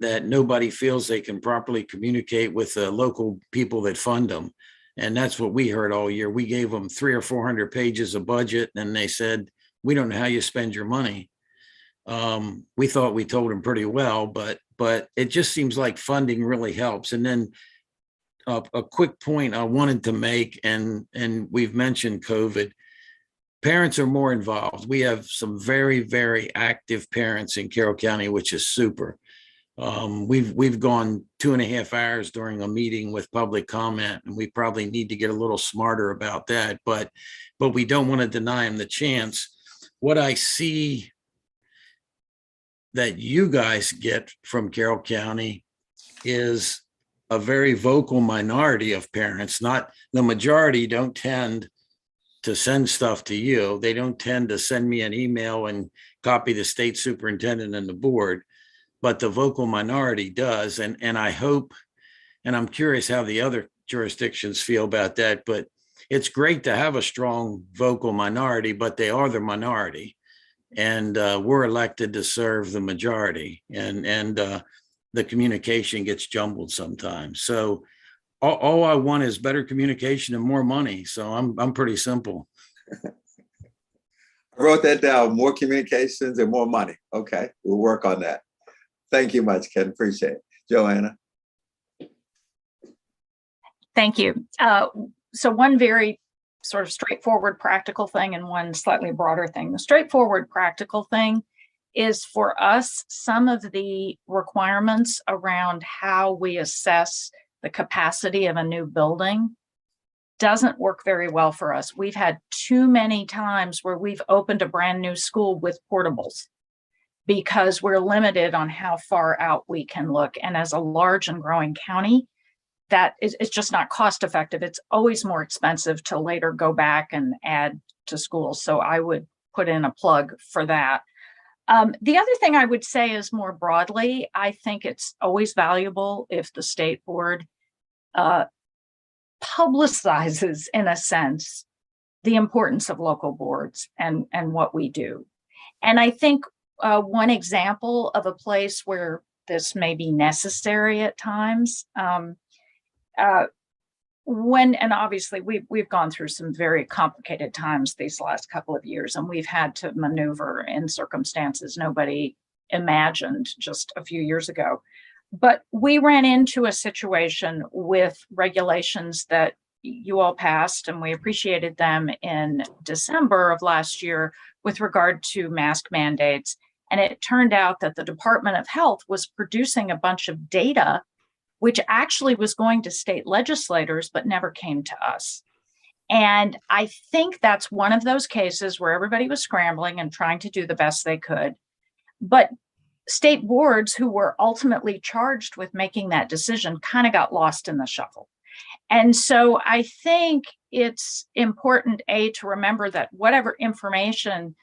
[SPEAKER 8] nobody feels they can properly communicate with the local people that fund them. And that's what we heard all year. We gave them 300 or 400 pages of budget, and they said, we don't know how you spend your money. We thought we told them pretty well, but it just seems like funding really helps. And then a quick point I wanted to make, and we've mentioned COVID, parents are more involved. We have some very, very active parents in Carroll County, which is super. We've gone 2.5 hours during a meeting with public comment, and we probably need to get a little smarter about that, but we don't want to deny them the chance. What I see that you guys get from Carroll County is a very vocal minority of parents, not the majority, don't tend to send stuff to you. They don't tend to send me an email and copy the state superintendent and the board, but the vocal minority does. And I hope, and I'm curious how the other jurisdictions feel about that, but it's great to have a strong vocal minority, but they are the minority. And we're elected to serve the majority. And the communication gets jumbled sometimes. So all I want is better communication and more money. So I'm pretty simple.
[SPEAKER 1] I wrote that down, more communications and more money. Okay, we'll work on that. Thank you much, Ken, appreciate it. Joanna.
[SPEAKER 6] Thank you. So one very sort of straightforward practical thing and one slightly broader thing. The straightforward practical thing is for us, some of the requirements around how we assess the capacity of a new building doesn't work very well for us. We've had too many times where we've opened a brand new school with portables because we're limited on how far out we can look. And as a large and growing county, it's just not cost effective. It's always more expensive to later go back and add to schools. So I would put in a plug for that. The other thing I would say is more broadly, I think it's always valuable if the state board publicizes, in a sense, the importance of local boards and what we do. And I think one example of a place where this may be necessary at times, and obviously we've gone through some very complicated times these last couple of years, and we've had to maneuver in circumstances nobody imagined just a few years ago. But we ran into a situation with regulations that you all passed, and we appreciated them in December of last year with regard to mask mandates. And it turned out that the Department of Health was producing a bunch of data which actually was going to state legislators, but never came to us. And I think that's one of those cases where everybody was scrambling and trying to do the best they could. But state boards who were ultimately charged with making that decision kind of got lost in the shuffle. And so I think it's important, to remember that whatever information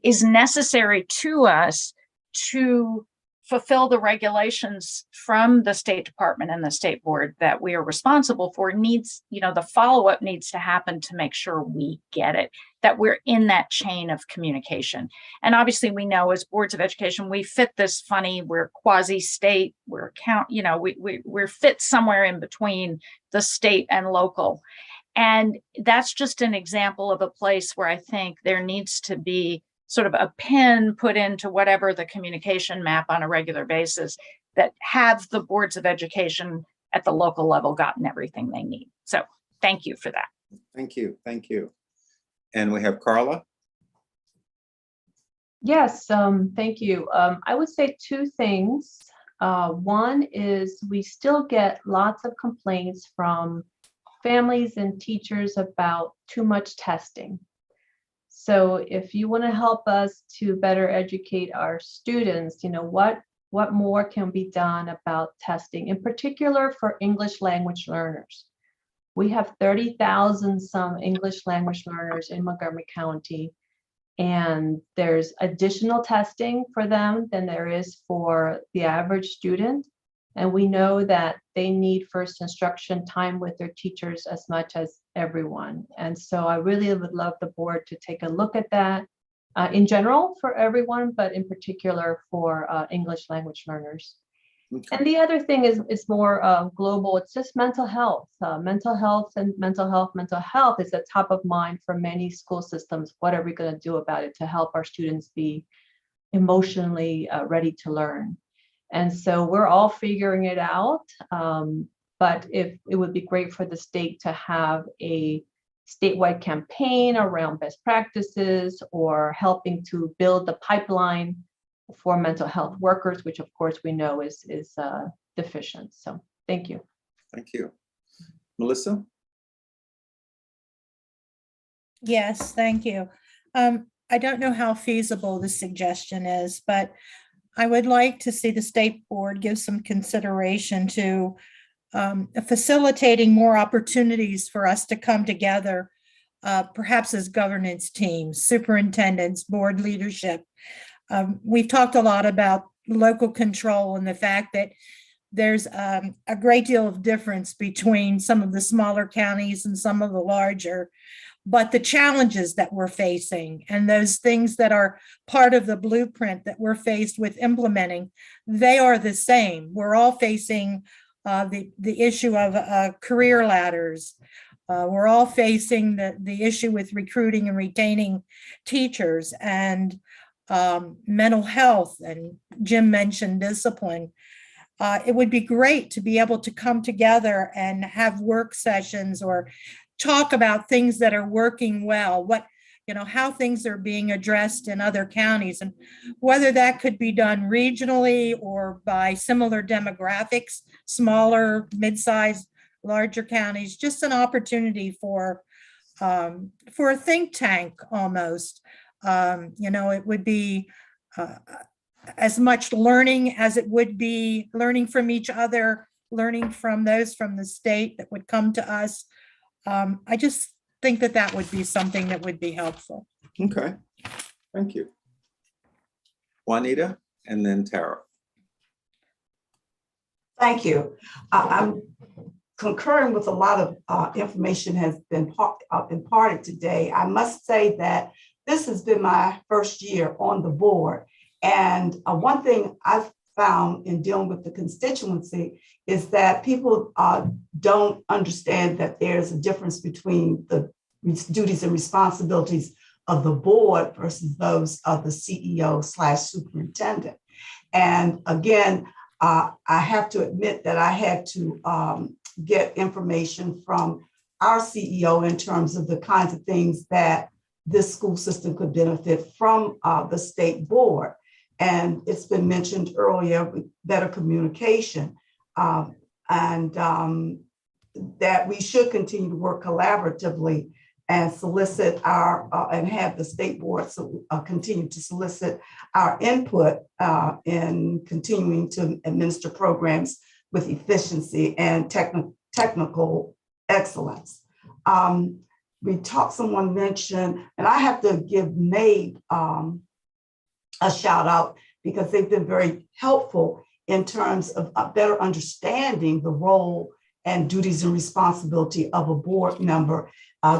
[SPEAKER 6] is necessary to us to fulfill the regulations from the State Department and the state board that we are responsible for needs, the follow-up needs to happen to make sure we get it, that we're in that chain of communication. And obviously we know as boards of education, we fit this funny, we're quasi-state, we're we're fit somewhere in between the state and local. And that's just an example of a place where I think there needs to be sort of a pin put into whatever the communication map on a regular basis that have the boards of education at the local level gotten everything they need. So thank you for that.
[SPEAKER 1] Thank you. Thank you. And we have Carla.
[SPEAKER 13] Yes, thank you. I would say two things. One is we still get lots of complaints from families and teachers about too much testing. So if you want to help us to better educate our students, what more can be done about testing, in particular for English language learners? We have 30,000 some English language learners in Montgomery County, and there's additional testing for them than there is for the average student. And we know that they need first instruction time with their teachers as much as everyone. And so I really would love the board to take a look at that in general for everyone, but in particular for English language learners. Okay. And the other thing is more global. It's just mental health. Mental health is at top of mind for many school systems. What are we going to do about it to help our students be emotionally ready to learn? And so we're all figuring it out, but if it would be great for the state to have a statewide campaign around best practices or helping to build the pipeline for mental health workers, which of course we know is deficient. So thank you.
[SPEAKER 1] Thank you. Melissa?
[SPEAKER 17] Yes, thank you. I don't know how feasible the suggestion is, but I would like to see the state board give some consideration to facilitating more opportunities for us to come together, perhaps as governance teams, superintendents, board leadership. We've talked a lot about local control and the fact that there's a great deal of difference between some of the smaller counties and some of the larger. But the challenges that we're facing and those things that are part of the blueprint that we're faced with implementing, they are the same. We're all facing the issue of career ladders. We're all facing the issue with recruiting and retaining teachers and mental health. And Jim mentioned discipline. It would be great to be able to come together and have work sessions or talk about things that are working well, how things are being addressed in other counties, and whether that could be done regionally or by similar demographics, smaller, mid-sized, larger counties, just an opportunity for a think tank almost. It would be as much learning as it would be learning from each other, learning from those from the state that would come to us. I just think that would be something that would be helpful.
[SPEAKER 1] Okay, thank you. Juanita and then Tara.
[SPEAKER 14] Thank you. I'm concurring with a lot of information has been imparted today. I must say that this has been my first year on the board. And one thing I've found in dealing with the constituency is that people don't understand that there's a difference between the duties and responsibilities of the board versus those of the CEO/superintendent. And again, I have to admit that I had to get information from our CEO in terms of the kinds of things that this school system could benefit from the state board. And it's been mentioned earlier with better communication and that we should continue to work collaboratively and solicit and have the state board continue to solicit our input in continuing to administer programs with efficiency and technical excellence. Someone mentioned, and I have to give MABE a shout out because they've been very helpful in terms of better understanding the role and duties and responsibility of a board member.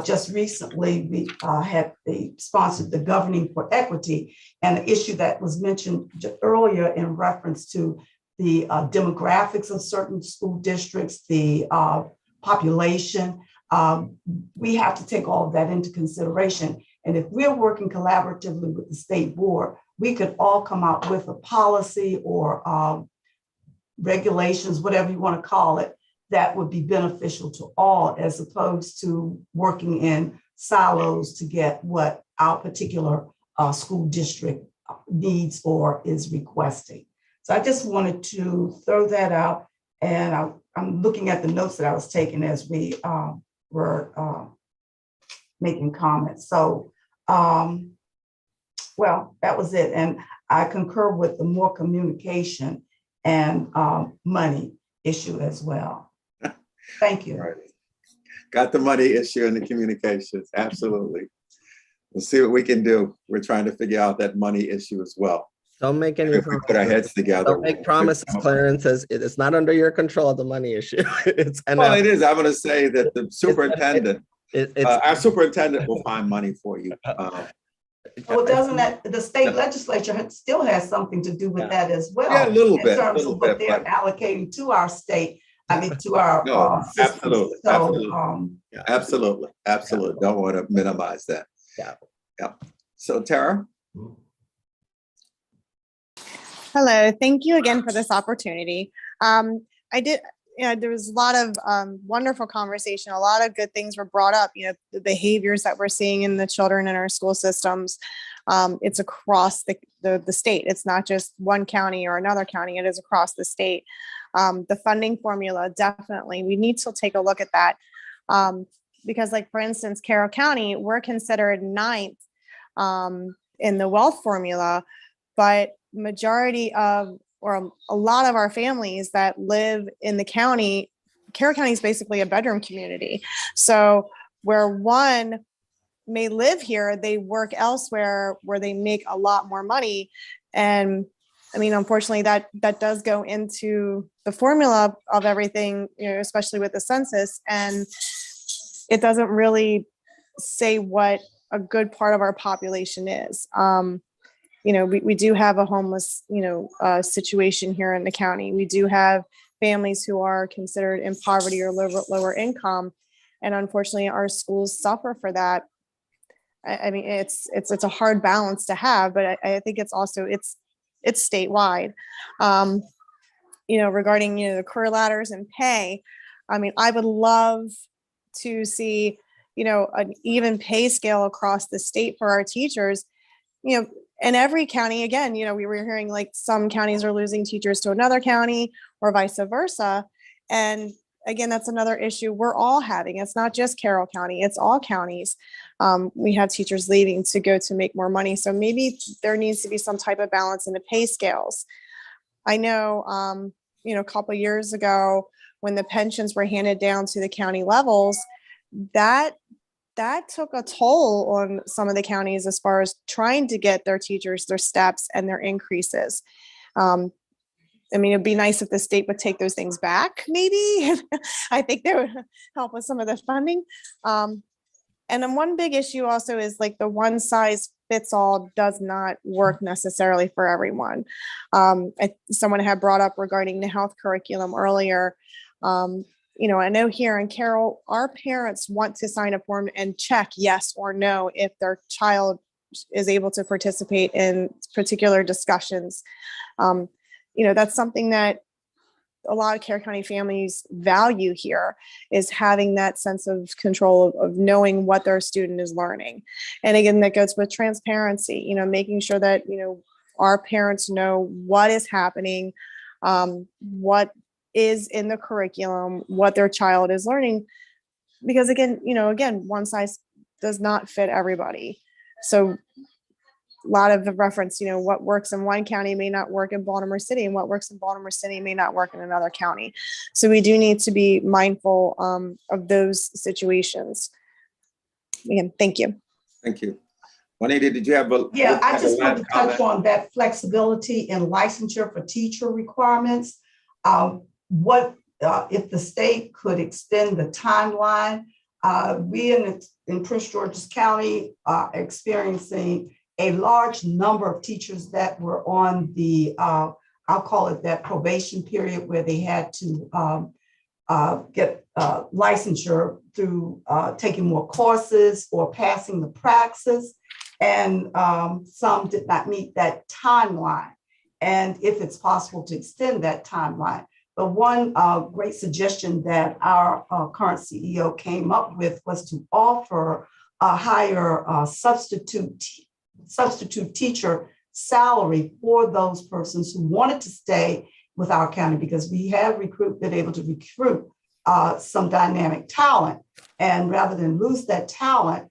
[SPEAKER 14] Just recently, they sponsored the Governing for Equity, and an issue that was mentioned earlier in reference to the demographics of certain school districts, the population. We have to take all of that into consideration. And if we're working collaboratively with the state board, we could all come out with a policy or regulations, whatever you want to call it, that would be beneficial to all, as opposed to working in silos to get what our particular school district needs or is requesting. So I just wanted to throw that out. And I'm looking at the notes that I was taking as we were making comments. So, well, that was it. And I concur with the more communication and money issue as well. Thank you.
[SPEAKER 1] Right. Got the money issue and the communications. Absolutely. We'll see what we can do. We're trying to figure out that money issue as well.
[SPEAKER 3] Don't make any
[SPEAKER 1] If we put our heads together.
[SPEAKER 3] Don't make promises, Clarence. It's not under your control, the money issue.
[SPEAKER 1] Well, it is. I'm going to say that the superintendent, our superintendent will find money for you.
[SPEAKER 14] Well, doesn't that the state legislature still has something to do with that as well?
[SPEAKER 1] Yeah, a little bit.
[SPEAKER 14] In terms of what they're allocating to our state. I mean, to our
[SPEAKER 1] absolutely,
[SPEAKER 14] so,
[SPEAKER 1] absolutely, absolutely. Don't want to minimize that. Yeah. So, Tara.
[SPEAKER 9] Hello, thank you again for this opportunity. There was a lot of wonderful conversation. A lot of good things were brought up. The behaviors that we're seeing in the children in our school systems. It's across the state. It's not just one county or another county. It is across the state. The funding formula, definitely, we need to take a look at that. Because like, for instance, Carroll County, we're considered 9th in the wealth formula, but majority of, or a lot of our families that live in the county Carroll County is basically a bedroom community. So where one may live here, they work elsewhere where they make a lot more money. And I mean, unfortunately, that does go into the formula of everything, especially with the census. And it doesn't really say what a good part of our population is. We do have a homeless, situation here in the county. We do have families who are considered in poverty or lower income. And unfortunately, our schools suffer for that. I mean, it's a hard balance to have, but I think it's also, it's statewide. Regarding, the career ladders and pay, I mean, I would love to see, an even pay scale across the state for our teachers, in every county. Again, we were hearing like some counties are losing teachers to another county or vice versa. And again, that's another issue we're all having. It's not just Carroll County, it's all counties. We have teachers leaving to go to make more money. So maybe there needs to be some type of balance in the pay scales. I know, a couple of years ago when the pensions were handed down to the county levels, that took a toll on some of the counties as far as trying to get their teachers their steps and their increases. I mean, it'd be nice if the state would take those things back, maybe. I think that would help with some of the funding. And then one big issue also is like the one size fits all does not work necessarily for everyone. Someone had brought up regarding the health curriculum earlier. I know here in Carroll, our parents want to sign a form and check yes or no if their child is able to participate in particular discussions. That's something that a lot of Carroll County families value here, is having that sense of control of knowing what their student is learning. And again, that goes with transparency, making sure that, our parents know what is happening, what is in the curriculum, what their child is learning. Because again, one size does not fit everybody. So a lot of the reference, what works in one county may not work in Baltimore City, and what works in Baltimore City may not work in another county. So we do need to be mindful of those situations. Again, thank you.
[SPEAKER 1] Thank you. Juanita, did you have a?
[SPEAKER 14] Yeah, I just
[SPEAKER 1] want
[SPEAKER 14] wanted to touch on that flexibility in licensure for teacher requirements. What if the state could extend the timeline? We in Prince George's County are experiencing a large number of teachers that were on the, I'll call it that probation period, where they had to get licensure through taking more courses or passing the praxis. And some did not meet that timeline. And if it's possible to extend that timeline. But one great suggestion that our current CEO came up with was to offer a higher substitute teacher salary for those persons who wanted to stay with our county, because we have been able to recruit some dynamic talent. And rather than lose that talent,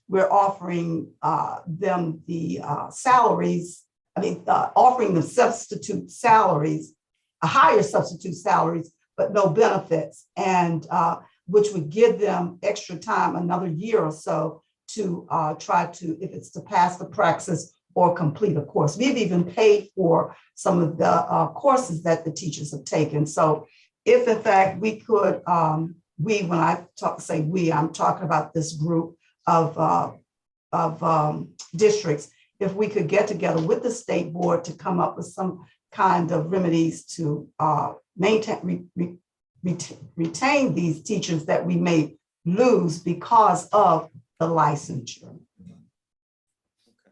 [SPEAKER 14] we're offering them the salaries, offering them substitute salaries, higher substitute salaries, but no benefits, and which would give them extra time, another year or so, to try to, if it's to pass the praxis or complete a course. We've even paid for some of the courses that the teachers have taken. So if in fact we could, when I say we, I'm talking about this group of districts, if we could get together with the state board to come up with some kind of remedies to retain these teachers that we may lose because of the licensure.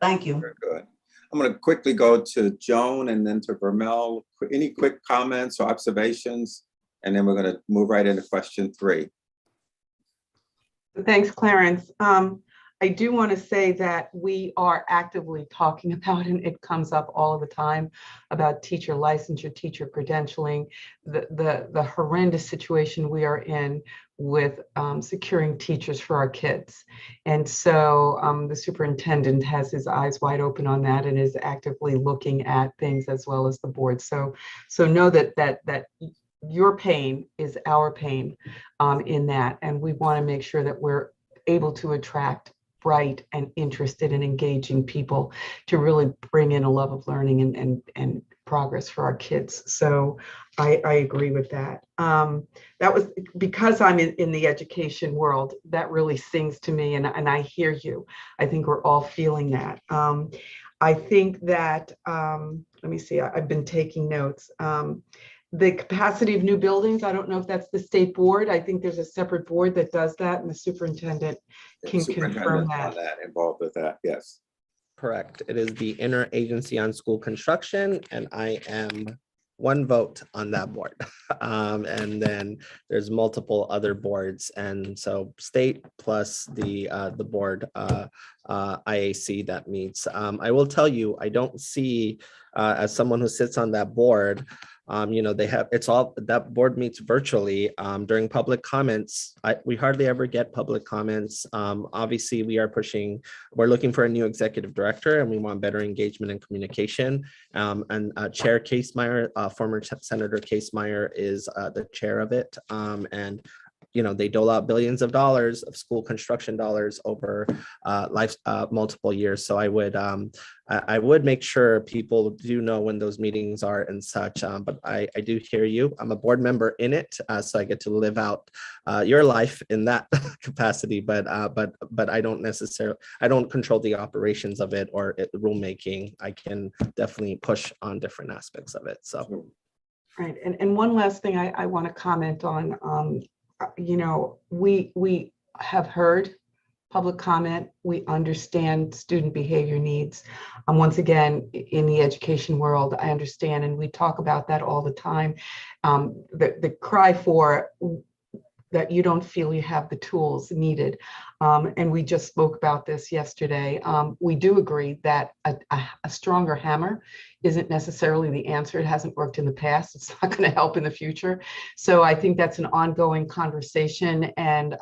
[SPEAKER 14] Thank you.
[SPEAKER 1] Very good. I'm going to quickly go to Joan and then to Vermel. Any quick comments or observations? And then we're going to move right into question 3.
[SPEAKER 5] Thanks, Clarence. I do want to say that we are actively talking about, and it comes up all of the time, about teacher licensure, teacher credentialing, the horrendous situation we are in with securing teachers for our kids. And so the superintendent has his eyes wide open on that and is actively looking at things, as well as the board. So know that your pain is our pain in that. And we want to make sure that we're able to attract bright and interested and engaging people to really bring in a love of learning and progress for our kids. So I agree with that. That was because I'm in the education world, that really sings to me, and I hear you. I think we're all feeling that. I think that, let me see, I've been taking notes. The capacity of new buildings, I don't know if that's the state board. I think there's a separate board that does that, and the superintendent can confirm that.
[SPEAKER 1] Involved with that, yes.
[SPEAKER 3] Correct. It is the Interagency on School Construction, and I am one vote on that board. And then there's multiple other boards, and so state plus the board IAC that meets. I will tell you, I don't see as someone who sits on that board, they have, it's all, that board meets virtually. During public comments, we hardly ever get public comments. Obviously, we're looking for a new executive director, and we want better engagement and communication. And Chair Casemeyer, former Senator Casemeyer, is the chair of it. And they dole out billions of dollars of school construction dollars over multiple years. So I would make sure people do know when those meetings are and such. But I do hear you. I'm a board member in it, so I get to live out your life in that capacity. But I don't control the operations of it or rulemaking. I can definitely push on different aspects of it. So,
[SPEAKER 5] right. And one last thing I want to comment on. We have heard public comment. We understand student behavior needs. Once again, in the education world, I understand, and we talk about that all the time. The cry for that you don't feel you have the tools needed. And we just spoke about this yesterday. We do agree that a stronger hammer isn't necessarily the answer. It hasn't worked in the past. It's not going to help in the future. So I think that's an ongoing conversation. And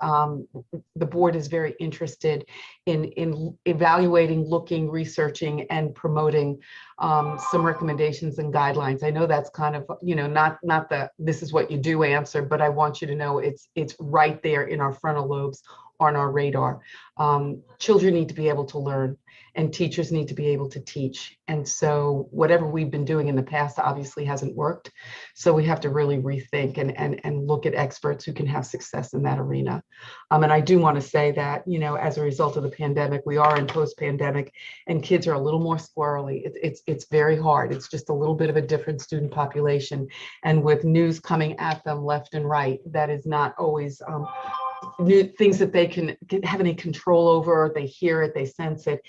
[SPEAKER 5] the board is very interested in evaluating, looking, researching, and promoting some recommendations and guidelines. I know that's kind of, not the this is what you do answer, but I want you to know it's right there in our frontal lobes, on our radar. Children need to be able to learn, and teachers need to be able to teach. And so whatever we've been doing in the past obviously hasn't worked. So we have to really rethink and look at experts who can have success in that arena. And I do want to say that, as a result of the pandemic, we are in post-pandemic, and kids are a little more squirrely. It's very hard. It's just a little bit of a different student population. And with news coming at them left and right, that is not always new things that they can have any control over. They hear it, they sense it.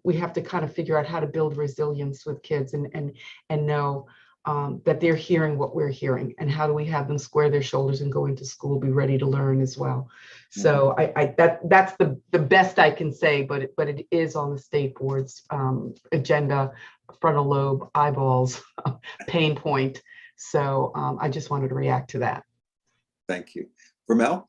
[SPEAKER 5] We have to kind of figure out how to build resilience with kids and know that they're hearing what we're hearing, and how do we have them square their shoulders and go into school, be ready to learn as well. So that's the best I can say, but it is on the state board's agenda, frontal lobe, eyeballs, pain point. So I just wanted to react to that.
[SPEAKER 1] Thank you. Vermel?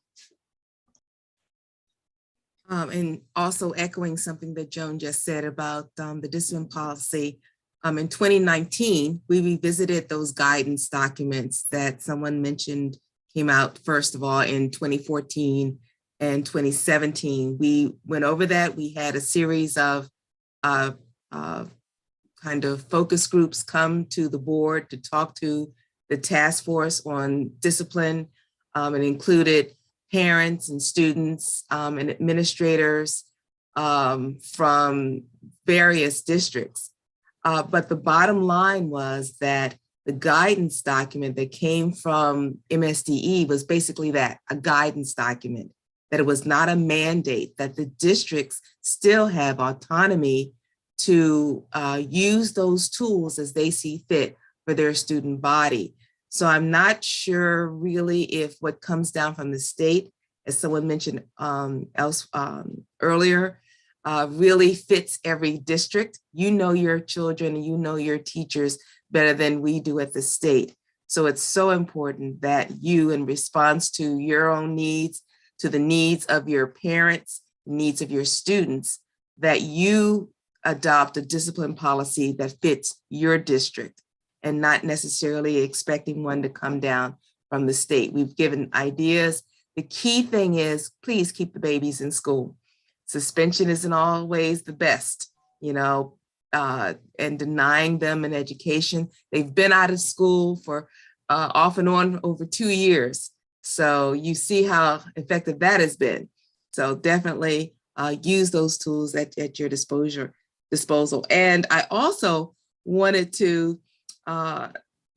[SPEAKER 4] And also echoing something that Joan just said about the discipline policy. In 2019, we revisited those guidance documents that someone mentioned came out, first of all, in 2014 and 2017. We went over that. We had a series of kind of focus groups come to the board to talk to the task force on discipline. It included parents and students and administrators from various districts. But the bottom line was that the guidance document that came from MSDE was basically that, a guidance document, that it was not a mandate, that the districts still have autonomy to use those tools as they see fit for their student body. So I'm not sure really if what comes down from the state, as someone mentioned earlier, really fits every district. You know your children and you know your teachers better than we do at the state. So it's so important that you, in response to your own needs, to the needs of your parents, needs of your students, that you adopt a discipline policy that fits your district and not necessarily expecting one to come down from the state. We've given ideas. The key thing is, please keep the babies in school. Suspension isn't always the best, and denying them an education. They've been out of school for off and on over 2 years. So you see how effective that has been. So definitely use those tools at your disposal. And I also wanted to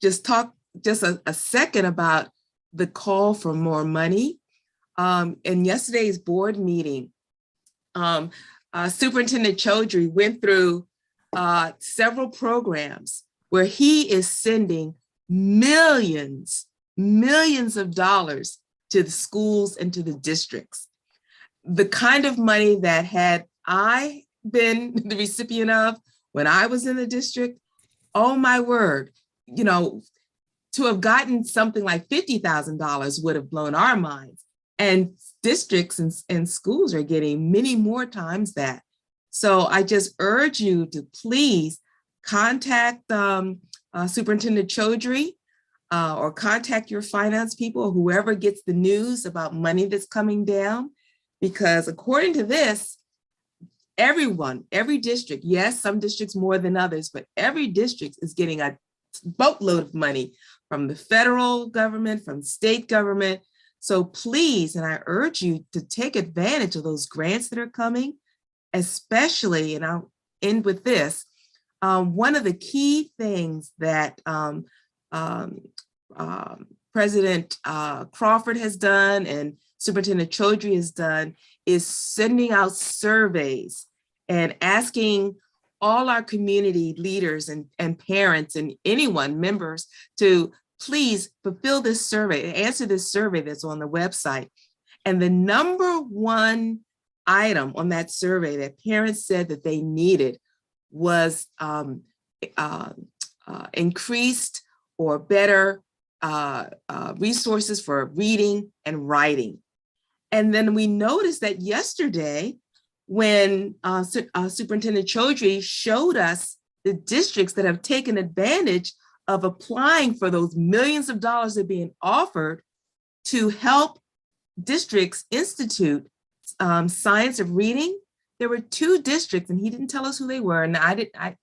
[SPEAKER 4] just talk just a second about the call for more money. In yesterday's board meeting, Superintendent Choudhury went through several programs where he is sending millions of dollars to the schools and to the districts. The kind of money that had I been the recipient of when I was in the district, oh my word, to have gotten something like $50,000 would have blown our minds. And districts and schools are getting many more times that. So I just urge you to please contact Superintendent Choudhury or contact your finance people, or whoever gets the news about money that's coming down. Because according to this, every district, yes, some districts more than others, but every district is getting a boatload of money from the federal government, from state government. So please, and I urge you to take advantage of those grants that are coming, especially, and I'll end with this, one of the key things that President Crawford has done and Superintendent Choudhury has done is sending out surveys and asking all our community leaders and parents and anyone, members, to please fulfill this survey, answer this survey that's on the website. And the number one item on that survey that parents said that they needed was increased or better resources for reading and writing. And then we noticed that yesterday when Superintendent Choudhury showed us the districts that have taken advantage of applying for those millions of dollars that are being offered to help districts institute science of reading. There were 2 districts, and he didn't tell us who they were, and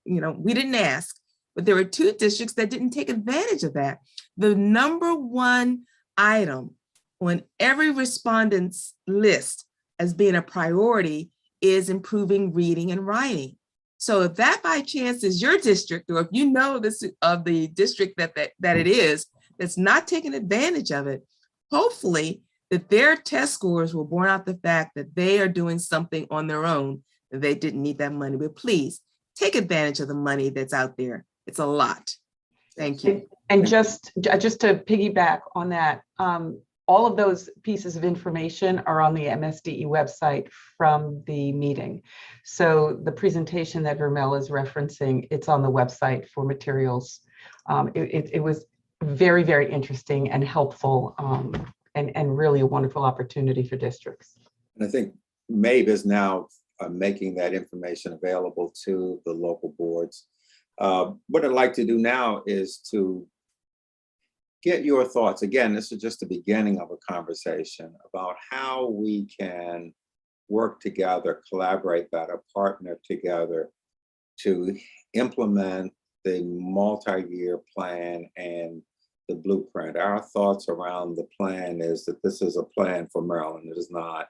[SPEAKER 4] we didn't ask, but there were 2 districts that didn't take advantage of that. The number one item on every respondent's list as being a priority is improving reading and writing. So if that by chance is your district, or if you know this of the district that it is, that's not taking advantage of it, hopefully that their test scores will borne out the fact that they are doing something on their own, that they didn't need that money. But please take advantage of the money that's out there. It's a lot. Thank you.
[SPEAKER 5] And just to piggyback on that, all of those pieces of information are on the MSDE website from the meeting. So the presentation that Vermel is referencing, it's on the website for materials. It was very, very interesting and helpful, and really a wonderful opportunity for districts.
[SPEAKER 1] And I think MABE is now making that information available to the local boards. What I'd like to do now is to get your thoughts. Again, this is just the beginning of a conversation about how we can work together, collaborate better, partner together to implement the multi-year plan and the blueprint. Our thoughts around the plan is that this is a plan for Maryland. It is not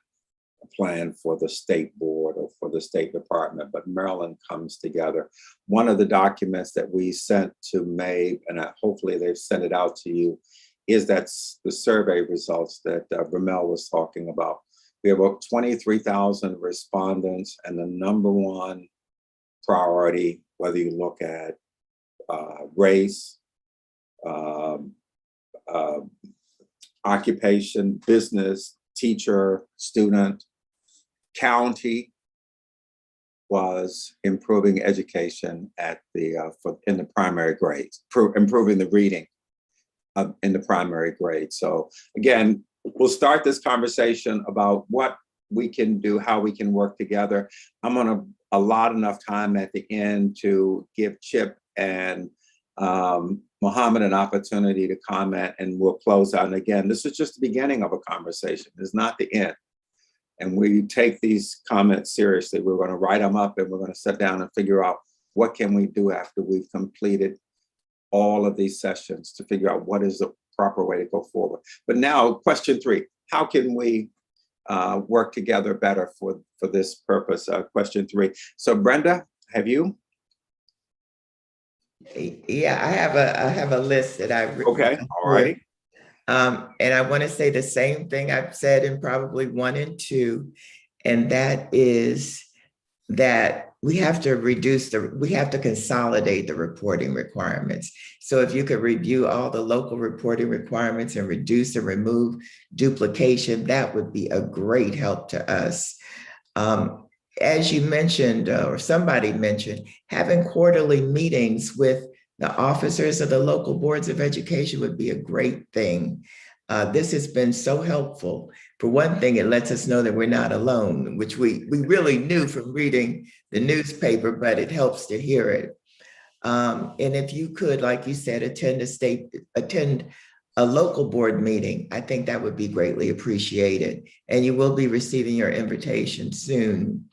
[SPEAKER 1] a plan for the state board or for the State Department, but Maryland comes together. One of the documents that we sent to MABE, and hopefully they've sent it out to you, is that's the survey results that Vermel was talking about. We have about 23,000 respondents, and the number one priority, whether you look at race, occupation, business, teacher, student, county, was improving education at in the primary grades, improving the reading in the primary grade. So again, we'll start this conversation about what we can do, how we can work together. I'm going to allot enough time at the end to give Chip and Mohammed an opportunity to comment, and we'll close out. And again, this is just the beginning of a conversation. It's not the end. And we take these comments seriously. We're going to write them up, and we're going to sit down and figure out what can we do after we've completed all of these sessions to figure out what is the proper way to go forward. But now, question 3, how can we work together better for this purpose? Question 3. So Brenda, have you?
[SPEAKER 12] Yeah, I have a list that I've written.
[SPEAKER 1] Okay, all righty.
[SPEAKER 12] And I want to say the same thing I've said in probably 1 and 2, and that is that we have to consolidate the reporting requirements. So if you could review all the local reporting requirements and reduce and remove duplication, that would be a great help to us. As you mentioned, or somebody mentioned, having quarterly meetings with the officers of the local boards of education would be a great thing. This has been so helpful. For one thing, it lets us know that we're not alone, which we really knew from reading the newspaper, but it helps to hear it. And if you could, like you said, attend a local board meeting, I think that would be greatly appreciated. And you will be receiving your invitation soon.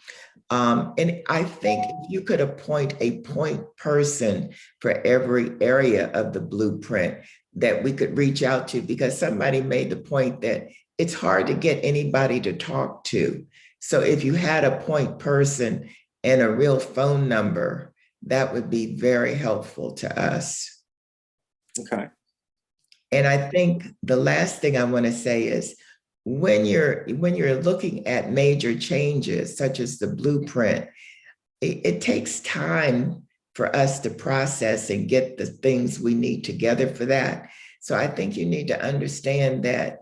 [SPEAKER 12] And I think if you could appoint a point person for every area of the blueprint that we could reach out to, because somebody made the point that it's hard to get anybody to talk to. So if you had a point person and a real phone number, that would be very helpful to us.
[SPEAKER 1] Okay.
[SPEAKER 12] And I think the last thing I want to say is when you're looking at major changes, such as the blueprint, it takes time for us to process and get the things we need together for that. So I think you need to understand that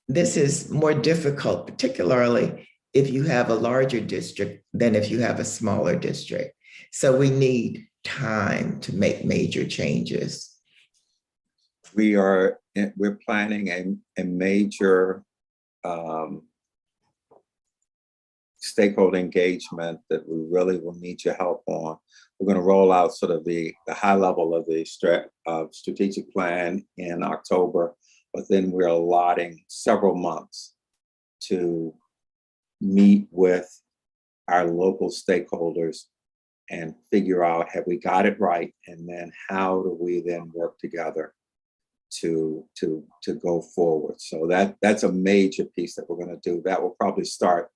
[SPEAKER 12] this is more difficult, particularly if you have a larger district than if you have a smaller district. So we need time to make major changes.
[SPEAKER 1] We're planning a major stakeholder engagement that we really will need your help on. We're going to roll out sort of the high level of the strategic plan in October, but then we're allotting several months to meet with our local stakeholders and figure out, have we got it right? And then how do we then work together to go forward? So that's a major piece that we're going to do. That will probably start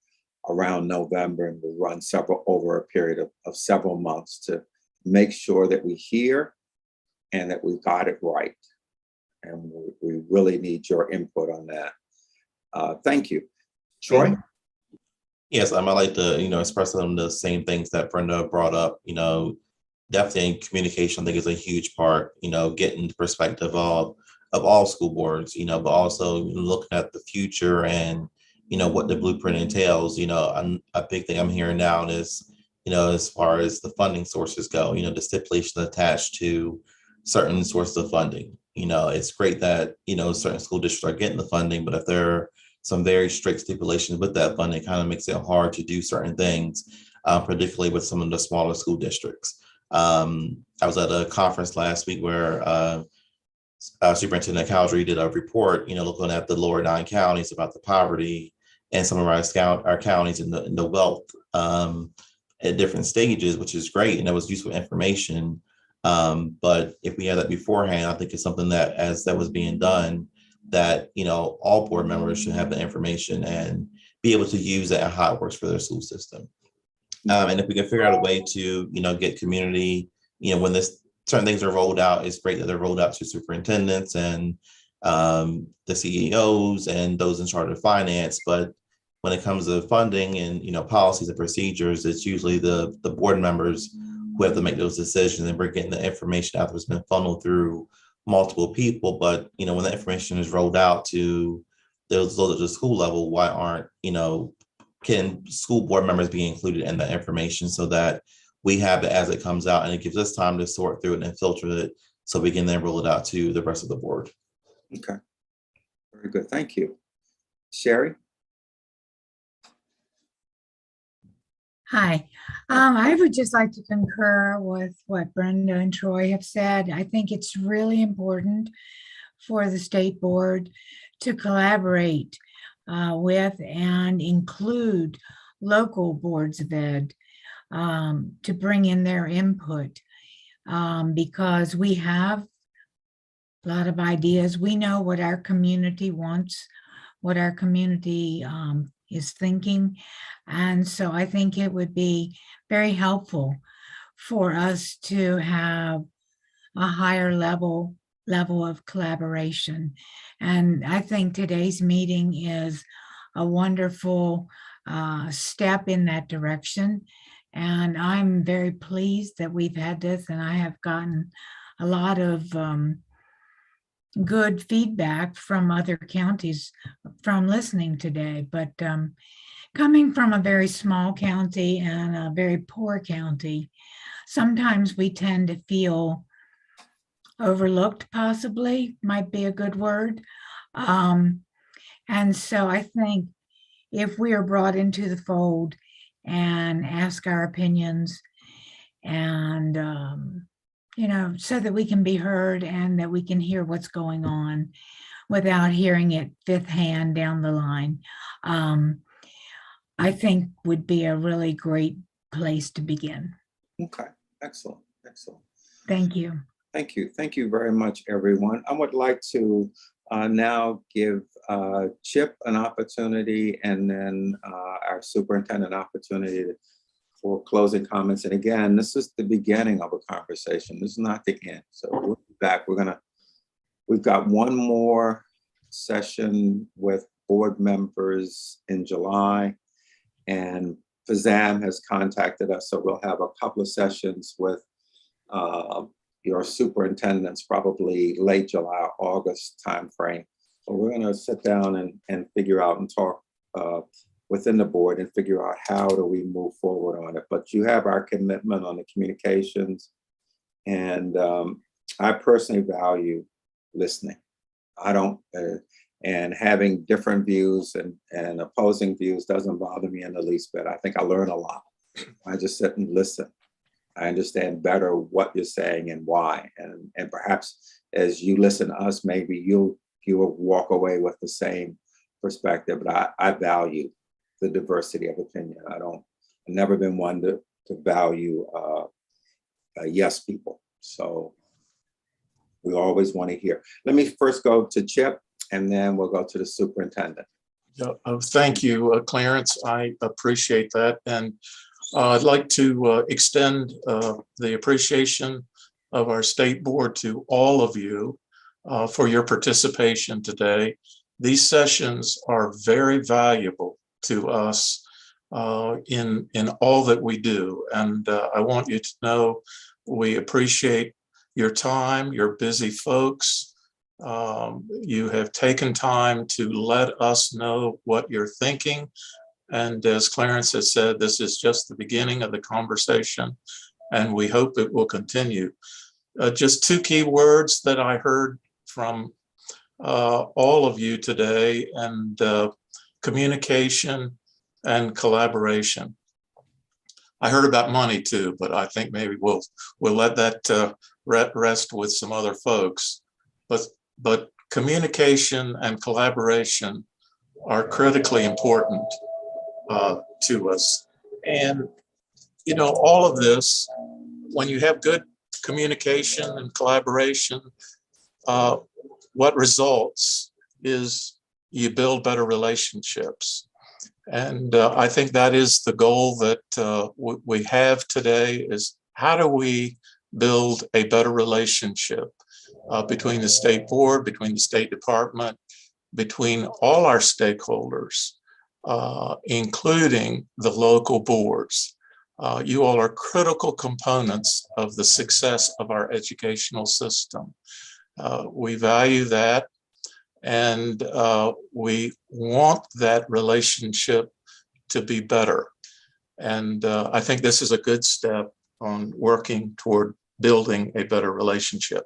[SPEAKER 1] around November and will run over a period of several months to make sure that we hear and that we got it right. And we really need your input on that. Thank you. Troy?
[SPEAKER 15] Yes, I'd like to, express some of the same things that Brenda brought up. Definitely communication, I think, is a huge part, getting the perspective of all school boards, but also looking at the future and, what the blueprint entails. A big thing I'm hearing now is, as far as the funding sources go, the stipulation attached to certain sources of funding. It's great that, certain school districts are getting the funding, but if there are some very strict stipulations with that funding, it kind of makes it hard to do certain things, particularly with some of the smaller school districts. I was at a conference last week where Superintendent Choudhury did a report, looking at the lower 9 counties about the poverty and some of our counties in the wealth at different stages, which is great. And that was useful information. But if we had that beforehand, I think it's something that as that was being done, that, all board members should have the information and be able to use that and how it works for their school system. And if we can figure out a way to, get community, when certain things are rolled out, it's great that they're rolled out to superintendents and the CEOs and those in charge of finance. But when it comes to funding and, policies and procedures, it's usually the board members who have to make those decisions, and we're getting the information after it's been funneled through multiple people. But, when that information is rolled out to those at the school level, why aren't, can school board members be included in that information so that we have it as it comes out, and it gives us time to sort through it and filter it so we can then roll it out to the rest of the board.
[SPEAKER 1] Okay, very good, thank you. Sherri?
[SPEAKER 10] Hi. I would just like to concur with what Brenda and Troy have said. I think it's really important for the state board to collaborate with and include local boards of ed to bring in their input because we have a lot of ideas. We know what our community wants, what our community is thinking. And so I think it would be very helpful for us to have a higher level of collaboration. And I think today's meeting is a wonderful step in that direction. And I'm very pleased that we've had this, and I have gotten a lot of good feedback from other counties from listening today. But coming from a very small county and a very poor county, sometimes we tend to feel overlooked, possibly, might be a good word. And so I think if we are brought into the fold and ask our opinions and, so that we can be heard and that we can hear what's going on without hearing it fifth hand down the line, I think would be a really great place to begin.
[SPEAKER 1] Okay, excellent, excellent.
[SPEAKER 10] Thank you.
[SPEAKER 1] Thank you. Thank you very much, everyone. I would like to now give Chip an opportunity and then our superintendent opportunity for closing comments. And again, this is the beginning of a conversation. This is not the end. So we'll be back. We've got one more session with board members in July, and Fazam has contacted us. So we'll have a couple of sessions with your superintendents, probably late July, August timeframe. So we're going to sit down and figure out and talk within the board and figure out how do we move forward on it. But you have our commitment on the communications, and I personally value listening. I don't, and having different views and opposing views doesn't bother me in the least bit. I think I learn a lot. I just sit and listen. I understand better what you're saying and why. And perhaps as you listen to us, maybe you'll walk away with the same perspective. But I value the diversity of opinion. I've never been one to value yes people. So we always want to hear. Let me first go to Chip, and then we'll go to the superintendent.
[SPEAKER 2] Thank you, Clarence. I appreciate that. And I'd like to extend the appreciation of our state board to all of you for your participation today. These sessions are very valuable to us in all that we do. And I want you to know we appreciate your time. You're busy folks. You have taken time to let us know what you're thinking. And as Clarence has said, this is just the beginning of the conversation, and we hope it will continue. Just two key words that I heard from all of you today, and communication and collaboration. I heard about money too, but I think maybe we'll let that rest with some other folks. But communication and collaboration are critically important to us. And, all of this, when you have good communication and collaboration, what results is you build better relationships. And I think that is the goal that we have today, is how do we build a better relationship between the state board, between the State Department, between all our stakeholders, including the local boards. You all are critical components of the success of our educational system. We value that, and we want that relationship to be better. And I think this is a good step on working toward building a better relationship.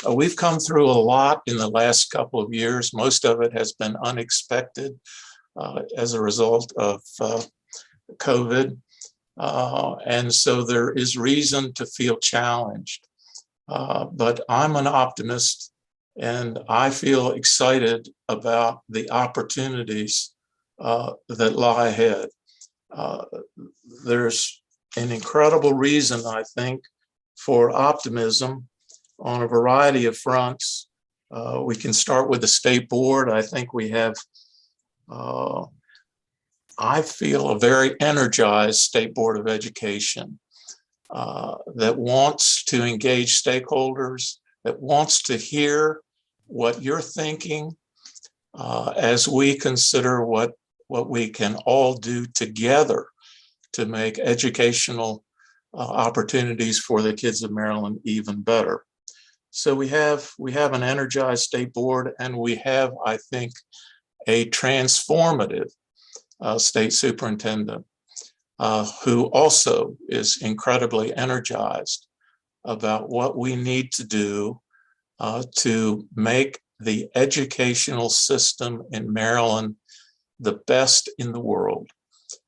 [SPEAKER 2] We've come through a lot in the last couple of years. Most of it has been unexpected as a result of COVID. And so there is reason to feel challenged. But I'm an optimist, and I feel excited about the opportunities that lie ahead. There's an incredible reason, I think, for optimism on a variety of fronts. We can start with the state board. I think we have, I feel, a very energized State Board of Education that wants to engage stakeholders, that wants to hear what you're thinking as we consider what we can all do together to make educational opportunities for the kids of Maryland even better. So we have an energized state board, and we have, I think, a transformative state superintendent who also is incredibly energized about what we need to do to make the educational system in Maryland the best in the world.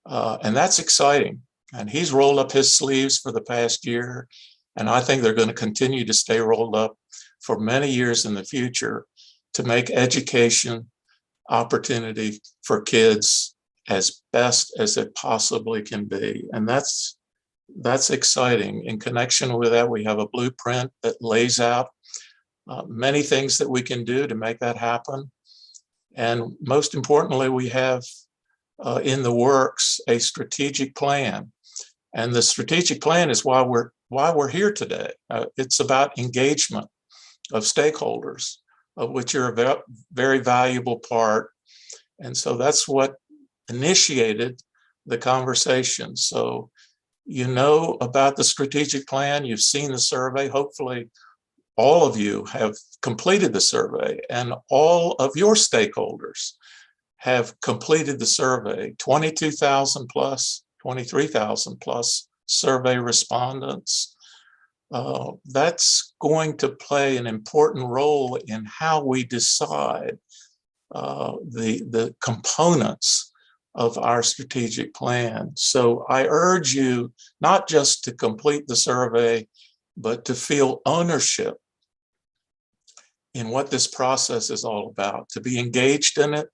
[SPEAKER 2] And that's exciting. And he's rolled up his sleeves for the past year. And I think they're going to continue to stay rolled up for many years in the future to make education opportunity for kids as best as it possibly can be. And that's exciting. In connection with that, we have a blueprint that lays out many things that we can do to make that happen. And most importantly, we have in the works a strategic plan. And the strategic plan is why we're here today. It's about engagement of stakeholders, of which you're a very valuable part. And so that's what initiated the conversation. So you know about the strategic plan, you've seen the survey. Hopefully all of you have completed the survey, and all of your stakeholders have completed the survey. 22,000 plus, 23,000 plus survey respondents. That's going to play an important role in how we decide the components of our strategic plan. So I urge you not just to complete the survey, but to feel ownership in what this process is all about, to be engaged in it,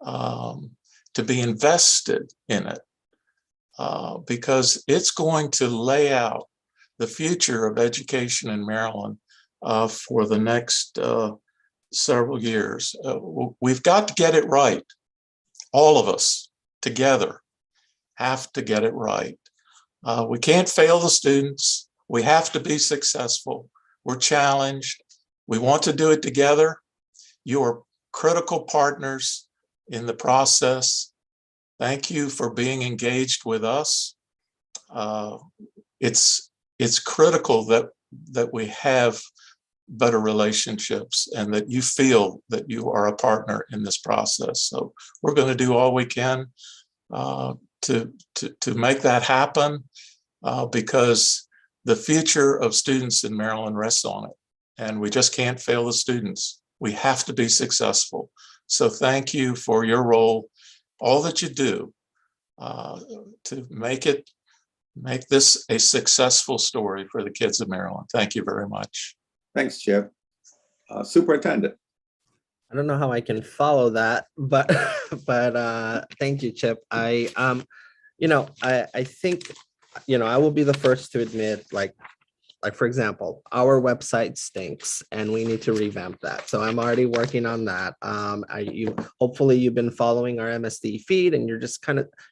[SPEAKER 2] to be invested in it, because it's going to lay out the future of education in Maryland for the next several years. We've got to get it right. All of us together have to get it right. We can't fail the students. We have to be successful. We're challenged. We want to do it together. You are critical partners in the process. Thank you for being engaged with us. It's critical that we have better relationships and that you feel that you are a partner in this process. So we're going to do all we can to make that happen because the future of students in Maryland rests on it. And we just can't fail the students. We have to be successful. So thank you for your role, all that you do to make this a successful story for the kids of Maryland. Thank you very much.
[SPEAKER 1] Thanks, Chip. Superintendent.
[SPEAKER 3] I don't know how I can follow that, but thank you, Chip. I think, I will be the first to admit, like for example, our website stinks and we need to revamp that. So I'm already working on that. Hopefully you've been following our MSDE feed and you're just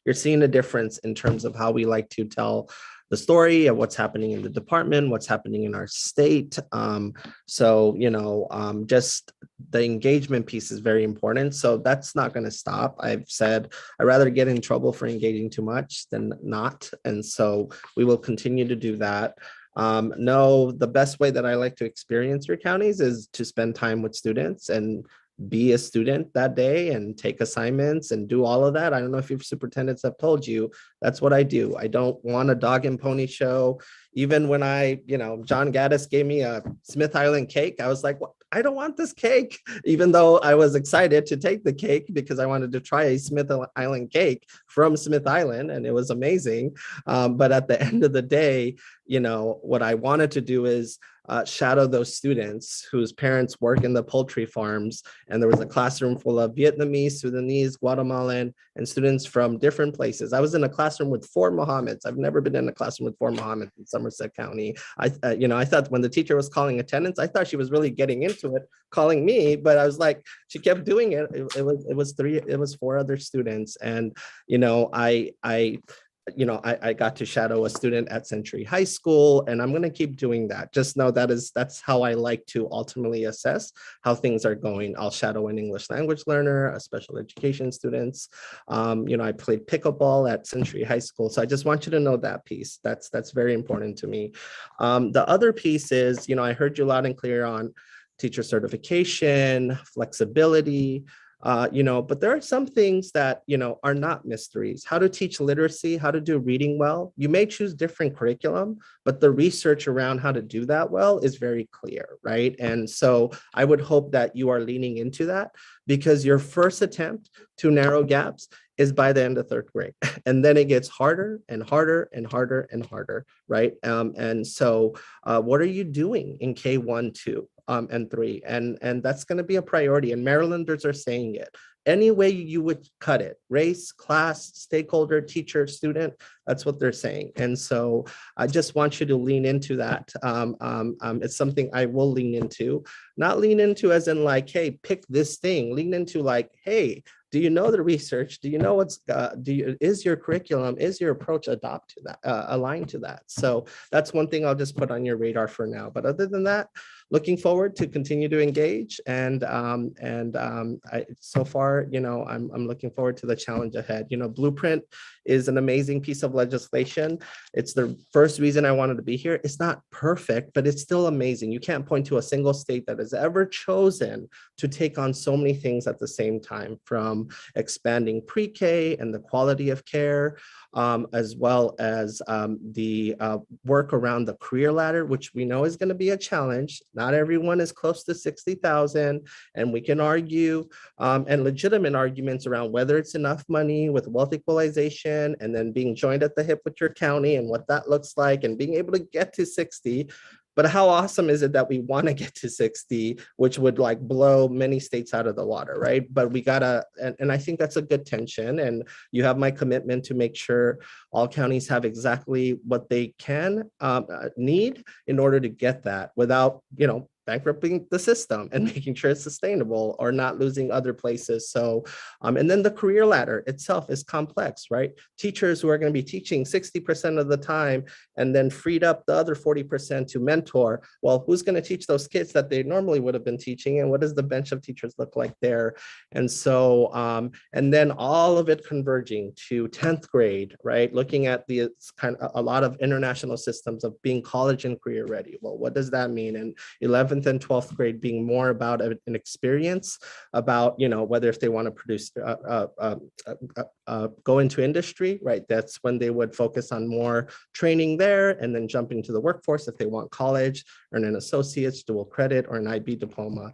[SPEAKER 3] you're seeing a difference in terms of how we like to tell the story of what's happening in the department, what's happening in our state. Just the engagement piece is very important. So that's not going to stop. I've said I'd rather get in trouble for engaging too much than not. And so we will continue to do that. The best way that I like to experience your counties is to spend time with students and be a student that day and take assignments and do all of that. I don't know if your superintendents have told you, that's what I do. I don't want a dog and pony show. Even when John Gaddis gave me a Smith Island cake, I was like, I don't want this cake, even though I was excited to take the cake because I wanted to try a Smith Island cake from Smith Island, and it was amazing. But at the end of the day, you know, what I wanted to do is shadow those students whose parents work in the poultry farms. And there was a classroom full of Vietnamese, Sudanese, Guatemalan, and students from different places. I was in a classroom with 4 Mohammeds. I've never been in a classroom with 4 Mohammeds in Somerset County. I thought when the teacher was calling attendance, I thought she was really getting into it, calling me, but I was like, she kept doing it. It was 4 other students. And, you know, I got to shadow a student at Century High School, and I'm going to keep doing that. Just know that's how I like to ultimately assess how things are going. I'll shadow an English language learner, a special education students. I played pickleball at Century High School. So I just want you to know that piece. That's very important to me. The other piece is, I heard you loud and clear on teacher certification, flexibility. But there are some things that, are not mysteries. How to teach literacy, how to do reading well. You may choose different curriculum, but the research around how to do that well is very clear, right? And so I would hope that you are leaning into that, because your first attempt to narrow gaps is by the end of 3rd grade. And then it gets harder and harder and harder and harder, right? And so what are you doing in K1, 2? And 3, and that's going to be a priority. And Marylanders are saying it. Any way you would cut it, race, class, stakeholder, teacher, student, that's what they're saying. And so I just want you to lean into that. It's something I will lean into, not lean into as in like, hey, pick this thing, lean into like, hey, do you know the research? Do you know is your curriculum, is your approach aligned to that? So that's one thing I'll just put on your radar for now. But other than that, looking forward to continue to engage. And so far, I'm looking forward to the challenge ahead. Blueprint is an amazing piece of legislation. It's the first reason I wanted to be here. It's not perfect, but it's still amazing. You can't point to a single state that has ever chosen to take on so many things at the same time, from expanding pre-K and the quality of care, as well as the work around the career ladder, which we know is going to be a challenge. Not everyone is close to 60,000, and we can argue and legitimate arguments around whether it's enough money with wealth equalization and then being joined at the hip with your county and what that looks like and being able to get to 60. But how awesome is it that we want to get to 60, which would like blow many states out of the water, right? But we gotta, and I think that's a good tension. And you have my commitment to make sure all counties have exactly what they can need in order to get that without, bankrupting the system and making sure it's sustainable or not losing other places. So, and then the career ladder itself is complex, right? Teachers who are going to be teaching 60% of the time and then freed up the other 40% to mentor. Well, who's going to teach those kids that they normally would have been teaching? And what does the bench of teachers look like there? And so, and then all of it converging to 10th grade, right? Looking at the kind of a lot of international systems of being college and career ready. Well, what does that mean? And 11th and 12th grade being more about an experience, about, whether if they want to produce, go into industry, right? That's when they would focus on more training there and then jumping to the workforce if they want college, earn an associate's, dual credit, or an IB diploma.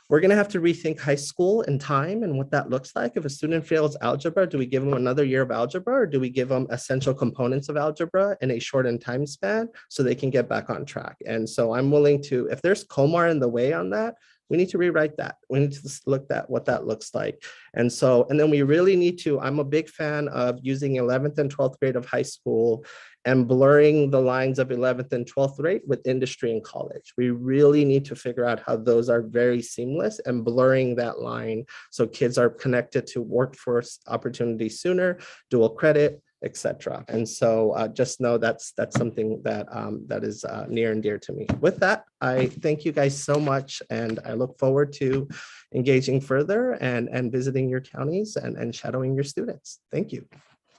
[SPEAKER 3] We're going to have to rethink high school and time and what that looks like. If a student fails algebra, do we give them another year of algebra, or do we give them essential components of algebra in a shortened time span so they can get back on track? And so I'm willing to, if there's COMAR in the way on that, we need to rewrite that. We need to look at what that looks like. And so, and then we really need to, I'm a big fan of using 11th and 12th grade of high school and blurring the lines of 11th and 12th grade with industry and college. We really need to figure out how those are very seamless and blurring that line so kids are connected to workforce opportunities sooner, dual credit, etc. And so just know that's something that that is near and dear to me. With that, I thank you guys so much, and I look forward to engaging further and visiting your counties and shadowing your students. Thank you.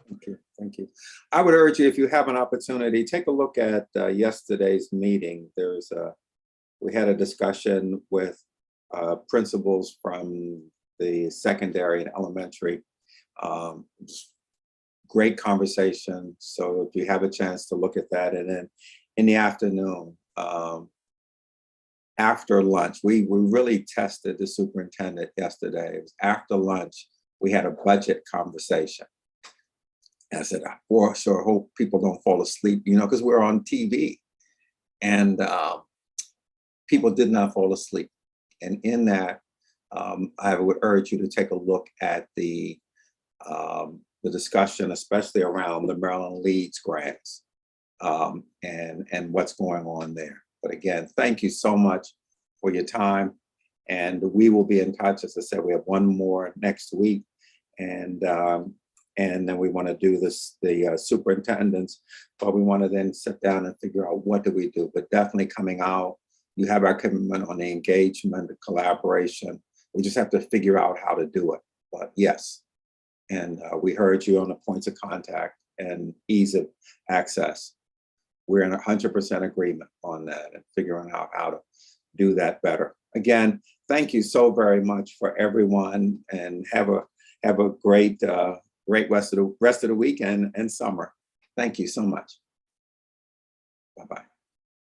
[SPEAKER 1] Thank you. Thank you. I would urge you, if you have an opportunity, take a look at yesterday's meeting. We had a discussion with principals from the secondary and elementary. Great conversation. So if you have a chance to look at that, and then in the afternoon, after lunch, we really tested the superintendent yesterday. It was after lunch, we had a budget conversation. And I said, I sure hope people don't fall asleep, because we're on TV. And people did not fall asleep. And in that, I would urge you to take a look at the discussion, especially around the Maryland Leads grants and what's going on there. But again, thank you so much for your time. And we will be in touch. As I said, we have one more next week. And then we want to do the superintendents, but we want to then sit down and figure out what do we do. But definitely coming out, you have our commitment on the engagement, the collaboration. We just have to figure out how to do it. But yes, and we heard you on the points of contact and ease of access. We're in 100% agreement on that and figuring out how to do that better. Again, thank you so very much for everyone, and have a great rest of the weekend and summer. Thank you so much. Bye-bye.